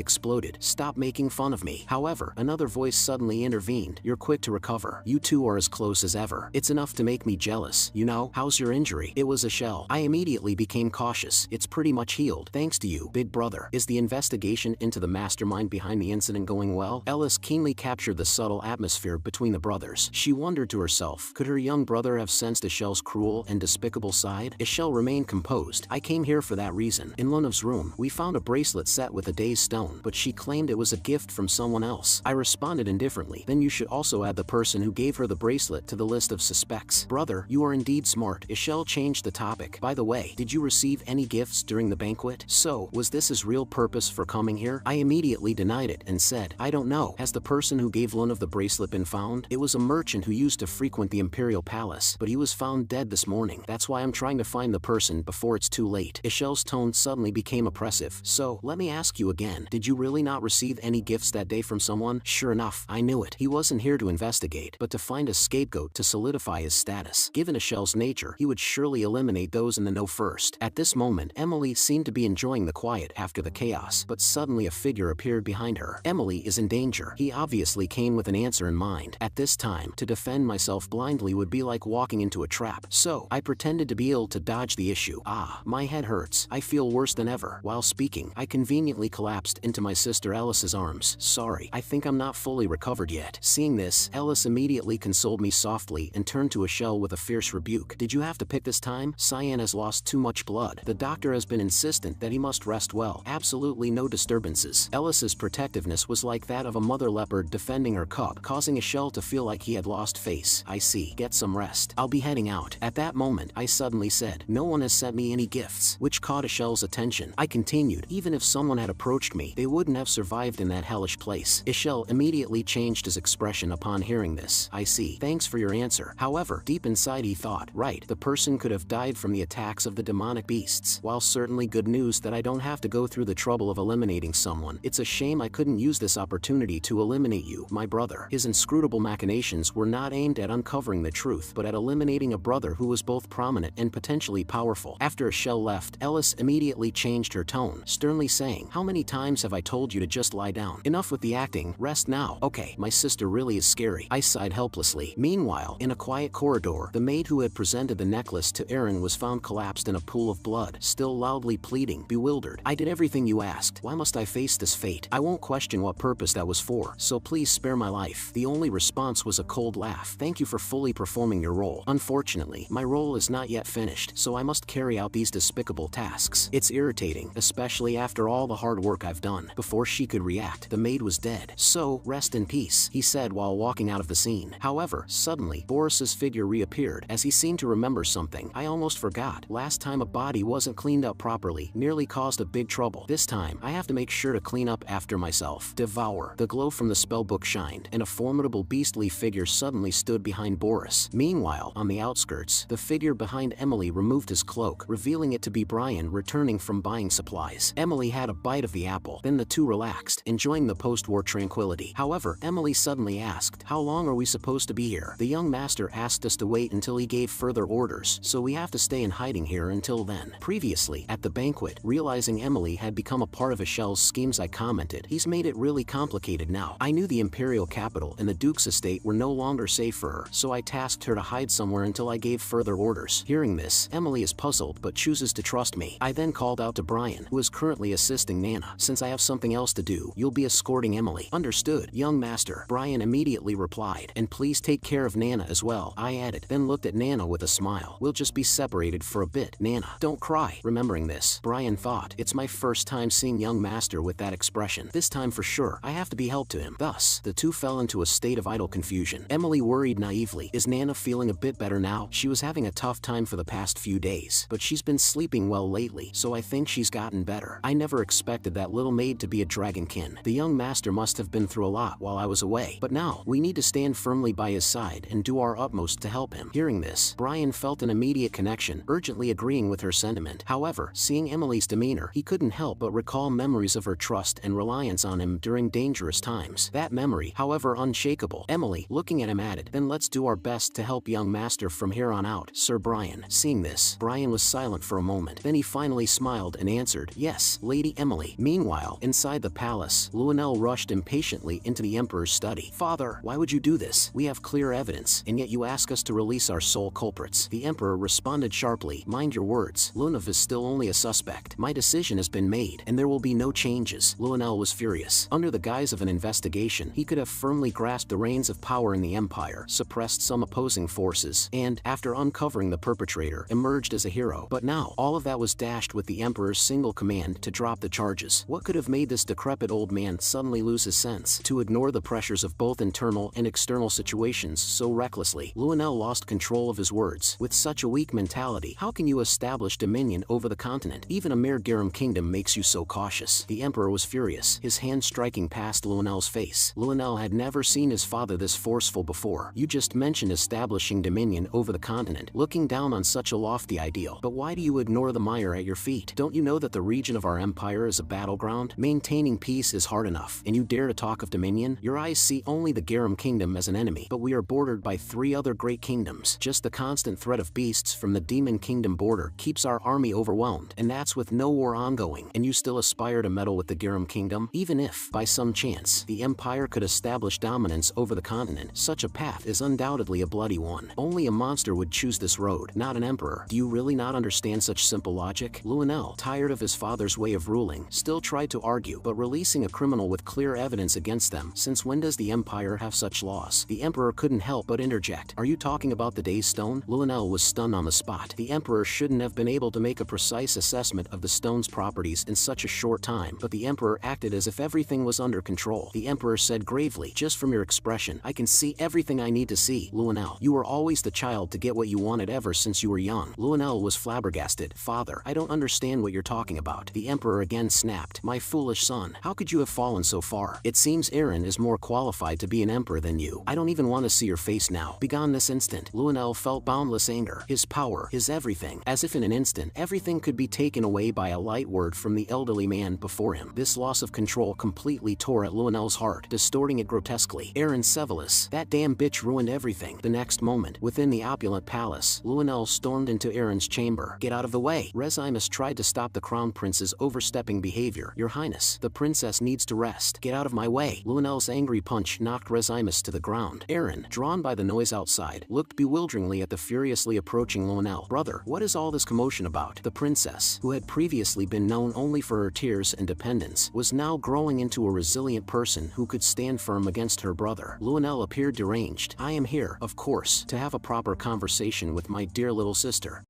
exploded. Stop making fun of me. However, another voice suddenly intervened. You're quick to recover. You two are as close as ever. It's enough to make me jealous, you know? How's your injury? It was a shell. I immediately became cautious. It's pretty much healed. Thanks to you, big brother. Is the investigation into the mastermind behind the incident going well? Ellis keenly captured the subtle atmosphere between the brothers. She wondered to herself, could her young brother have sensed Echelle's cruel and despicable side? Echelle remained composed. I came here for that reason. In Luna's room, we found a bracelet set with a day's stone, but she claimed it was a gift from someone else. I responded indifferently. Then you should also add the person who gave her the bracelet to the list of suspects. Brother, you are indeed smart. Echelle changed the topic. By the way, did you receive any gifts during the banquet? So, was this his real purpose for coming here? I immediately denied it and said, I don't know. Has the person who gave Luna the bracelet been found? It was a merchant who used to frequent the Imperial Palace, but he was found dead this morning. That's why I'm trying to find the person before it's too late. Echelle's tone suddenly became oppressive. So, let me ask you again, did you really not receive any gifts that day from someone? Sure enough, I knew it. He wasn't here to investigate, but to find a scapegoat to solidify his status. Given Echelle's nature, he would surely eliminate those in the know first. At this moment, Emily seemed to be enjoying the quiet after the chaos, but suddenly a figure appeared behind her. Emily is in danger. He obviously came with an answer in mind. At this time, to defend myself blindly would be like walking into a trap. So, I pretended to be ill to dodge the issue. Ah, my head hurts. I feel worse than ever. While speaking, I conveniently collapsed into my sister Ellis's arms. Sorry, I think I'm not fully recovered yet. Seeing this, Ellis immediately consoled me softly and turned to Echelle with a fierce rebuke. Did you have to pick this time? Cyan has lost too much blood. The doctor has been insistent that he must rest well. Absolutely no disturbances. Ellis's protectiveness was like that of a mother leopard defending her cub, causing Echelle to feel like he had lost face. I see. Get some rest. I'll be heading out. At that moment, I suddenly said, no one has sent me any gifts, which caught Echelle's attention. I continued, even if someone had approached me, they wouldn't have survived in that hellish place. Echelle immediately changed his expression upon hearing this. I see. Thanks for your answer. However, deep inside he thought, right, the person could have died from the attacks of the demonic beasts. While certainly good news that I don't have to go through the trouble of eliminating someone, it's a shame I couldn't use this opportunity to eliminate you, my brother. His inscrutable machinations were not aimed at uncovering the truth, but at eliminating a brother who was both prominent and potentially powerful. After Echelle left, Ellis immediately changed her tone, sternly saying, how many times have I told you to just lie down? Enough with the acting, rest now. Okay, my sister really is scary. I sighed helplessly. Meanwhile, in a quiet corridor, the maid who had presented the necklace to Aaron was found collapsed in a pool of blood, still loudly pleading, bewildered. I did everything you asked. Why must I face this fate? I won't question what purpose that was for, so please spare my life. The only response was a cold laugh. Thank you for fully performing your role. Unfortunately, my role is not yet finished, so I must carry out these despicable tasks. It's irritating, especially after all the hard work I've done. Before she could react, the maid was dead. So, rest in peace, he said while walking out of the scene. However, suddenly, Boris's figure reappeared, as he seemed to remember something. I almost forgot. Last time a body wasn't cleaned up properly, nearly caused a big trouble. This time, I have to make sure to clean up after myself. Devour. The glow from the spellbook shined, and a formidable beastly figure suddenly stood behind Boris. Meanwhile, on the outskirts, the figure behind Emily removed his cloak, revealing it to be Brian returning from buying supplies. Emily had a bite of the apple, then the two relaxed, enjoying the post-war tranquility. However, Emily suddenly asked, how long are we supposed to be here? The young master asked us to wait until he gave further orders, so we have to stay in hiding here until then. Previously, at the banquet, realizing Emily had become a part of Echelle's schemes, I commented, he's made it really complicated now. I knew the imperial capital and the duke's estate were no longer safe for her, so I tasked her to hide somewhere until I gave further orders. Hearing this, Emily is puzzled but chooses to trust me. I then called out to Brian, who is currently assisting Nana. Since I have something else to do, you'll be escorting Emily. Understood, young master. Brian immediately replied, and please take care of Nana as well, I added, then looked at Nana with a smile. We'll just be separated for a bit. Nana, don't cry. Remembering this, Brian thought, it's my first time seeing young master with that expression. This time for sure, I have to be help to him. Thus, the two fell into a state of idle confusion. Emily worried naively, is Nana feeling a bit better now? She was having a tough time for the past few days, but she's been sleeping well lately, so I think she's gotten better. I never expected that little maid to be a dragonkin. The young master must have been through a lot while I was away, but now, we need to stand firmly by his side and do our utmost to help him. Hearing this, Brian felt an immediate connection, urgently agreeing with her sentiment. However, seeing Emily's demeanor, he couldn't help but recall memories of her trust and reliance on him during dangerous dangerous times. That memory, however, unshakable. Emily, looking at him, added, then let's do our best to help young master from here on out, Sir Brian. Seeing this, Brian was silent for a moment. Then he finally smiled and answered, yes, Lady Emily. Meanwhile, inside the palace, Lionel rushed impatiently into the Emperor's study. Father, why would you do this? We have clear evidence, and yet you ask us to release our sole culprits. The Emperor responded sharply, mind your words. Lunov is still only a suspect. My decision has been made, and there will be no changes. Lionel was furious. Under the guise of an investigation, he could have firmly grasped the reins of power in the Empire, suppressed some opposing forces, and, after uncovering the perpetrator, emerged as a hero. But now, all of that was dashed with the Emperor's single command to drop the charges. What could have made this decrepit old man suddenly lose his sense to ignore the pressures of both internal and external situations so recklessly? Lionel lost control of his words. With such a weak mentality, how can you establish dominion over the continent? Even a mere Garum kingdom makes you so cautious. The Emperor was furious, his hand striking past Lionel's face. Lionel had never seen his father this forceful before. You just mentioned establishing dominion over the continent, looking down on such a lofty ideal. But why do you ignore the mire at your feet? Don't you know that the region of our empire is a battleground? Maintaining peace is hard enough, and you dare to talk of dominion? Your eyes see only the Garum kingdom as an enemy, but we are bordered by 3 other great kingdoms. Just the constant threat of beasts from the demon kingdom border keeps our army overwhelmed, and that's with no war ongoing, and you still aspire to meddle with the Garum kingdom? Even if, by some chance, the empire could establish dominance over the continent, such a path is undoubtedly a bloody one. Only a monster would choose this road, not an emperor. Do you really not understand such simple logic? Lionel, tired of his father's way of ruling, still tried to argue, but releasing a criminal with clear evidence against them, since when does the empire have such laws? The emperor couldn't help but interject. Are you talking about the Days Stone? Lionel was stunned on the spot. The emperor shouldn't have been able to make a precise assessment of the stone's properties in such a short time, but the emperor acted as if everything was under control. The emperor said gravely, just from your expression, I can see everything I need to see. Lionel, you were always the child to get what you wanted ever since you were young. Lionel was flabbergasted. Father, I don't understand what you're talking about. The emperor again snapped. My foolish son, how could you have fallen so far? It seems Aaron is more qualified to be an emperor than you. I don't even want to see your face now. Begone this instant. Lionel felt boundless anger. His power, his everything. As if in an instant, everything could be taken away by a light word from the elderly man before him. This loss of control completely tore at Lionel's heart, distorting it grotesquely. Aaron Sevelis, that damn bitch ruined everything. The next moment, within the opulent palace, Lionel stormed into Aaron's chamber. Get out of the way. Rezimus tried to stop the crown prince's overstepping behavior. Your Highness, the princess needs to rest. Get out of my way. Lionel's angry punch knocked Rezimus to the ground. Aaron, drawn by the noise outside, looked bewilderingly at the furiously approaching Lionel. Brother, what is all this commotion about? The princess, who had previously been known only for her tears and dependence, was now growing into a resilient person who could stand firm against her brother. Lionel appeared deranged. I am here, of course, to have a proper conversation with my dear little sister.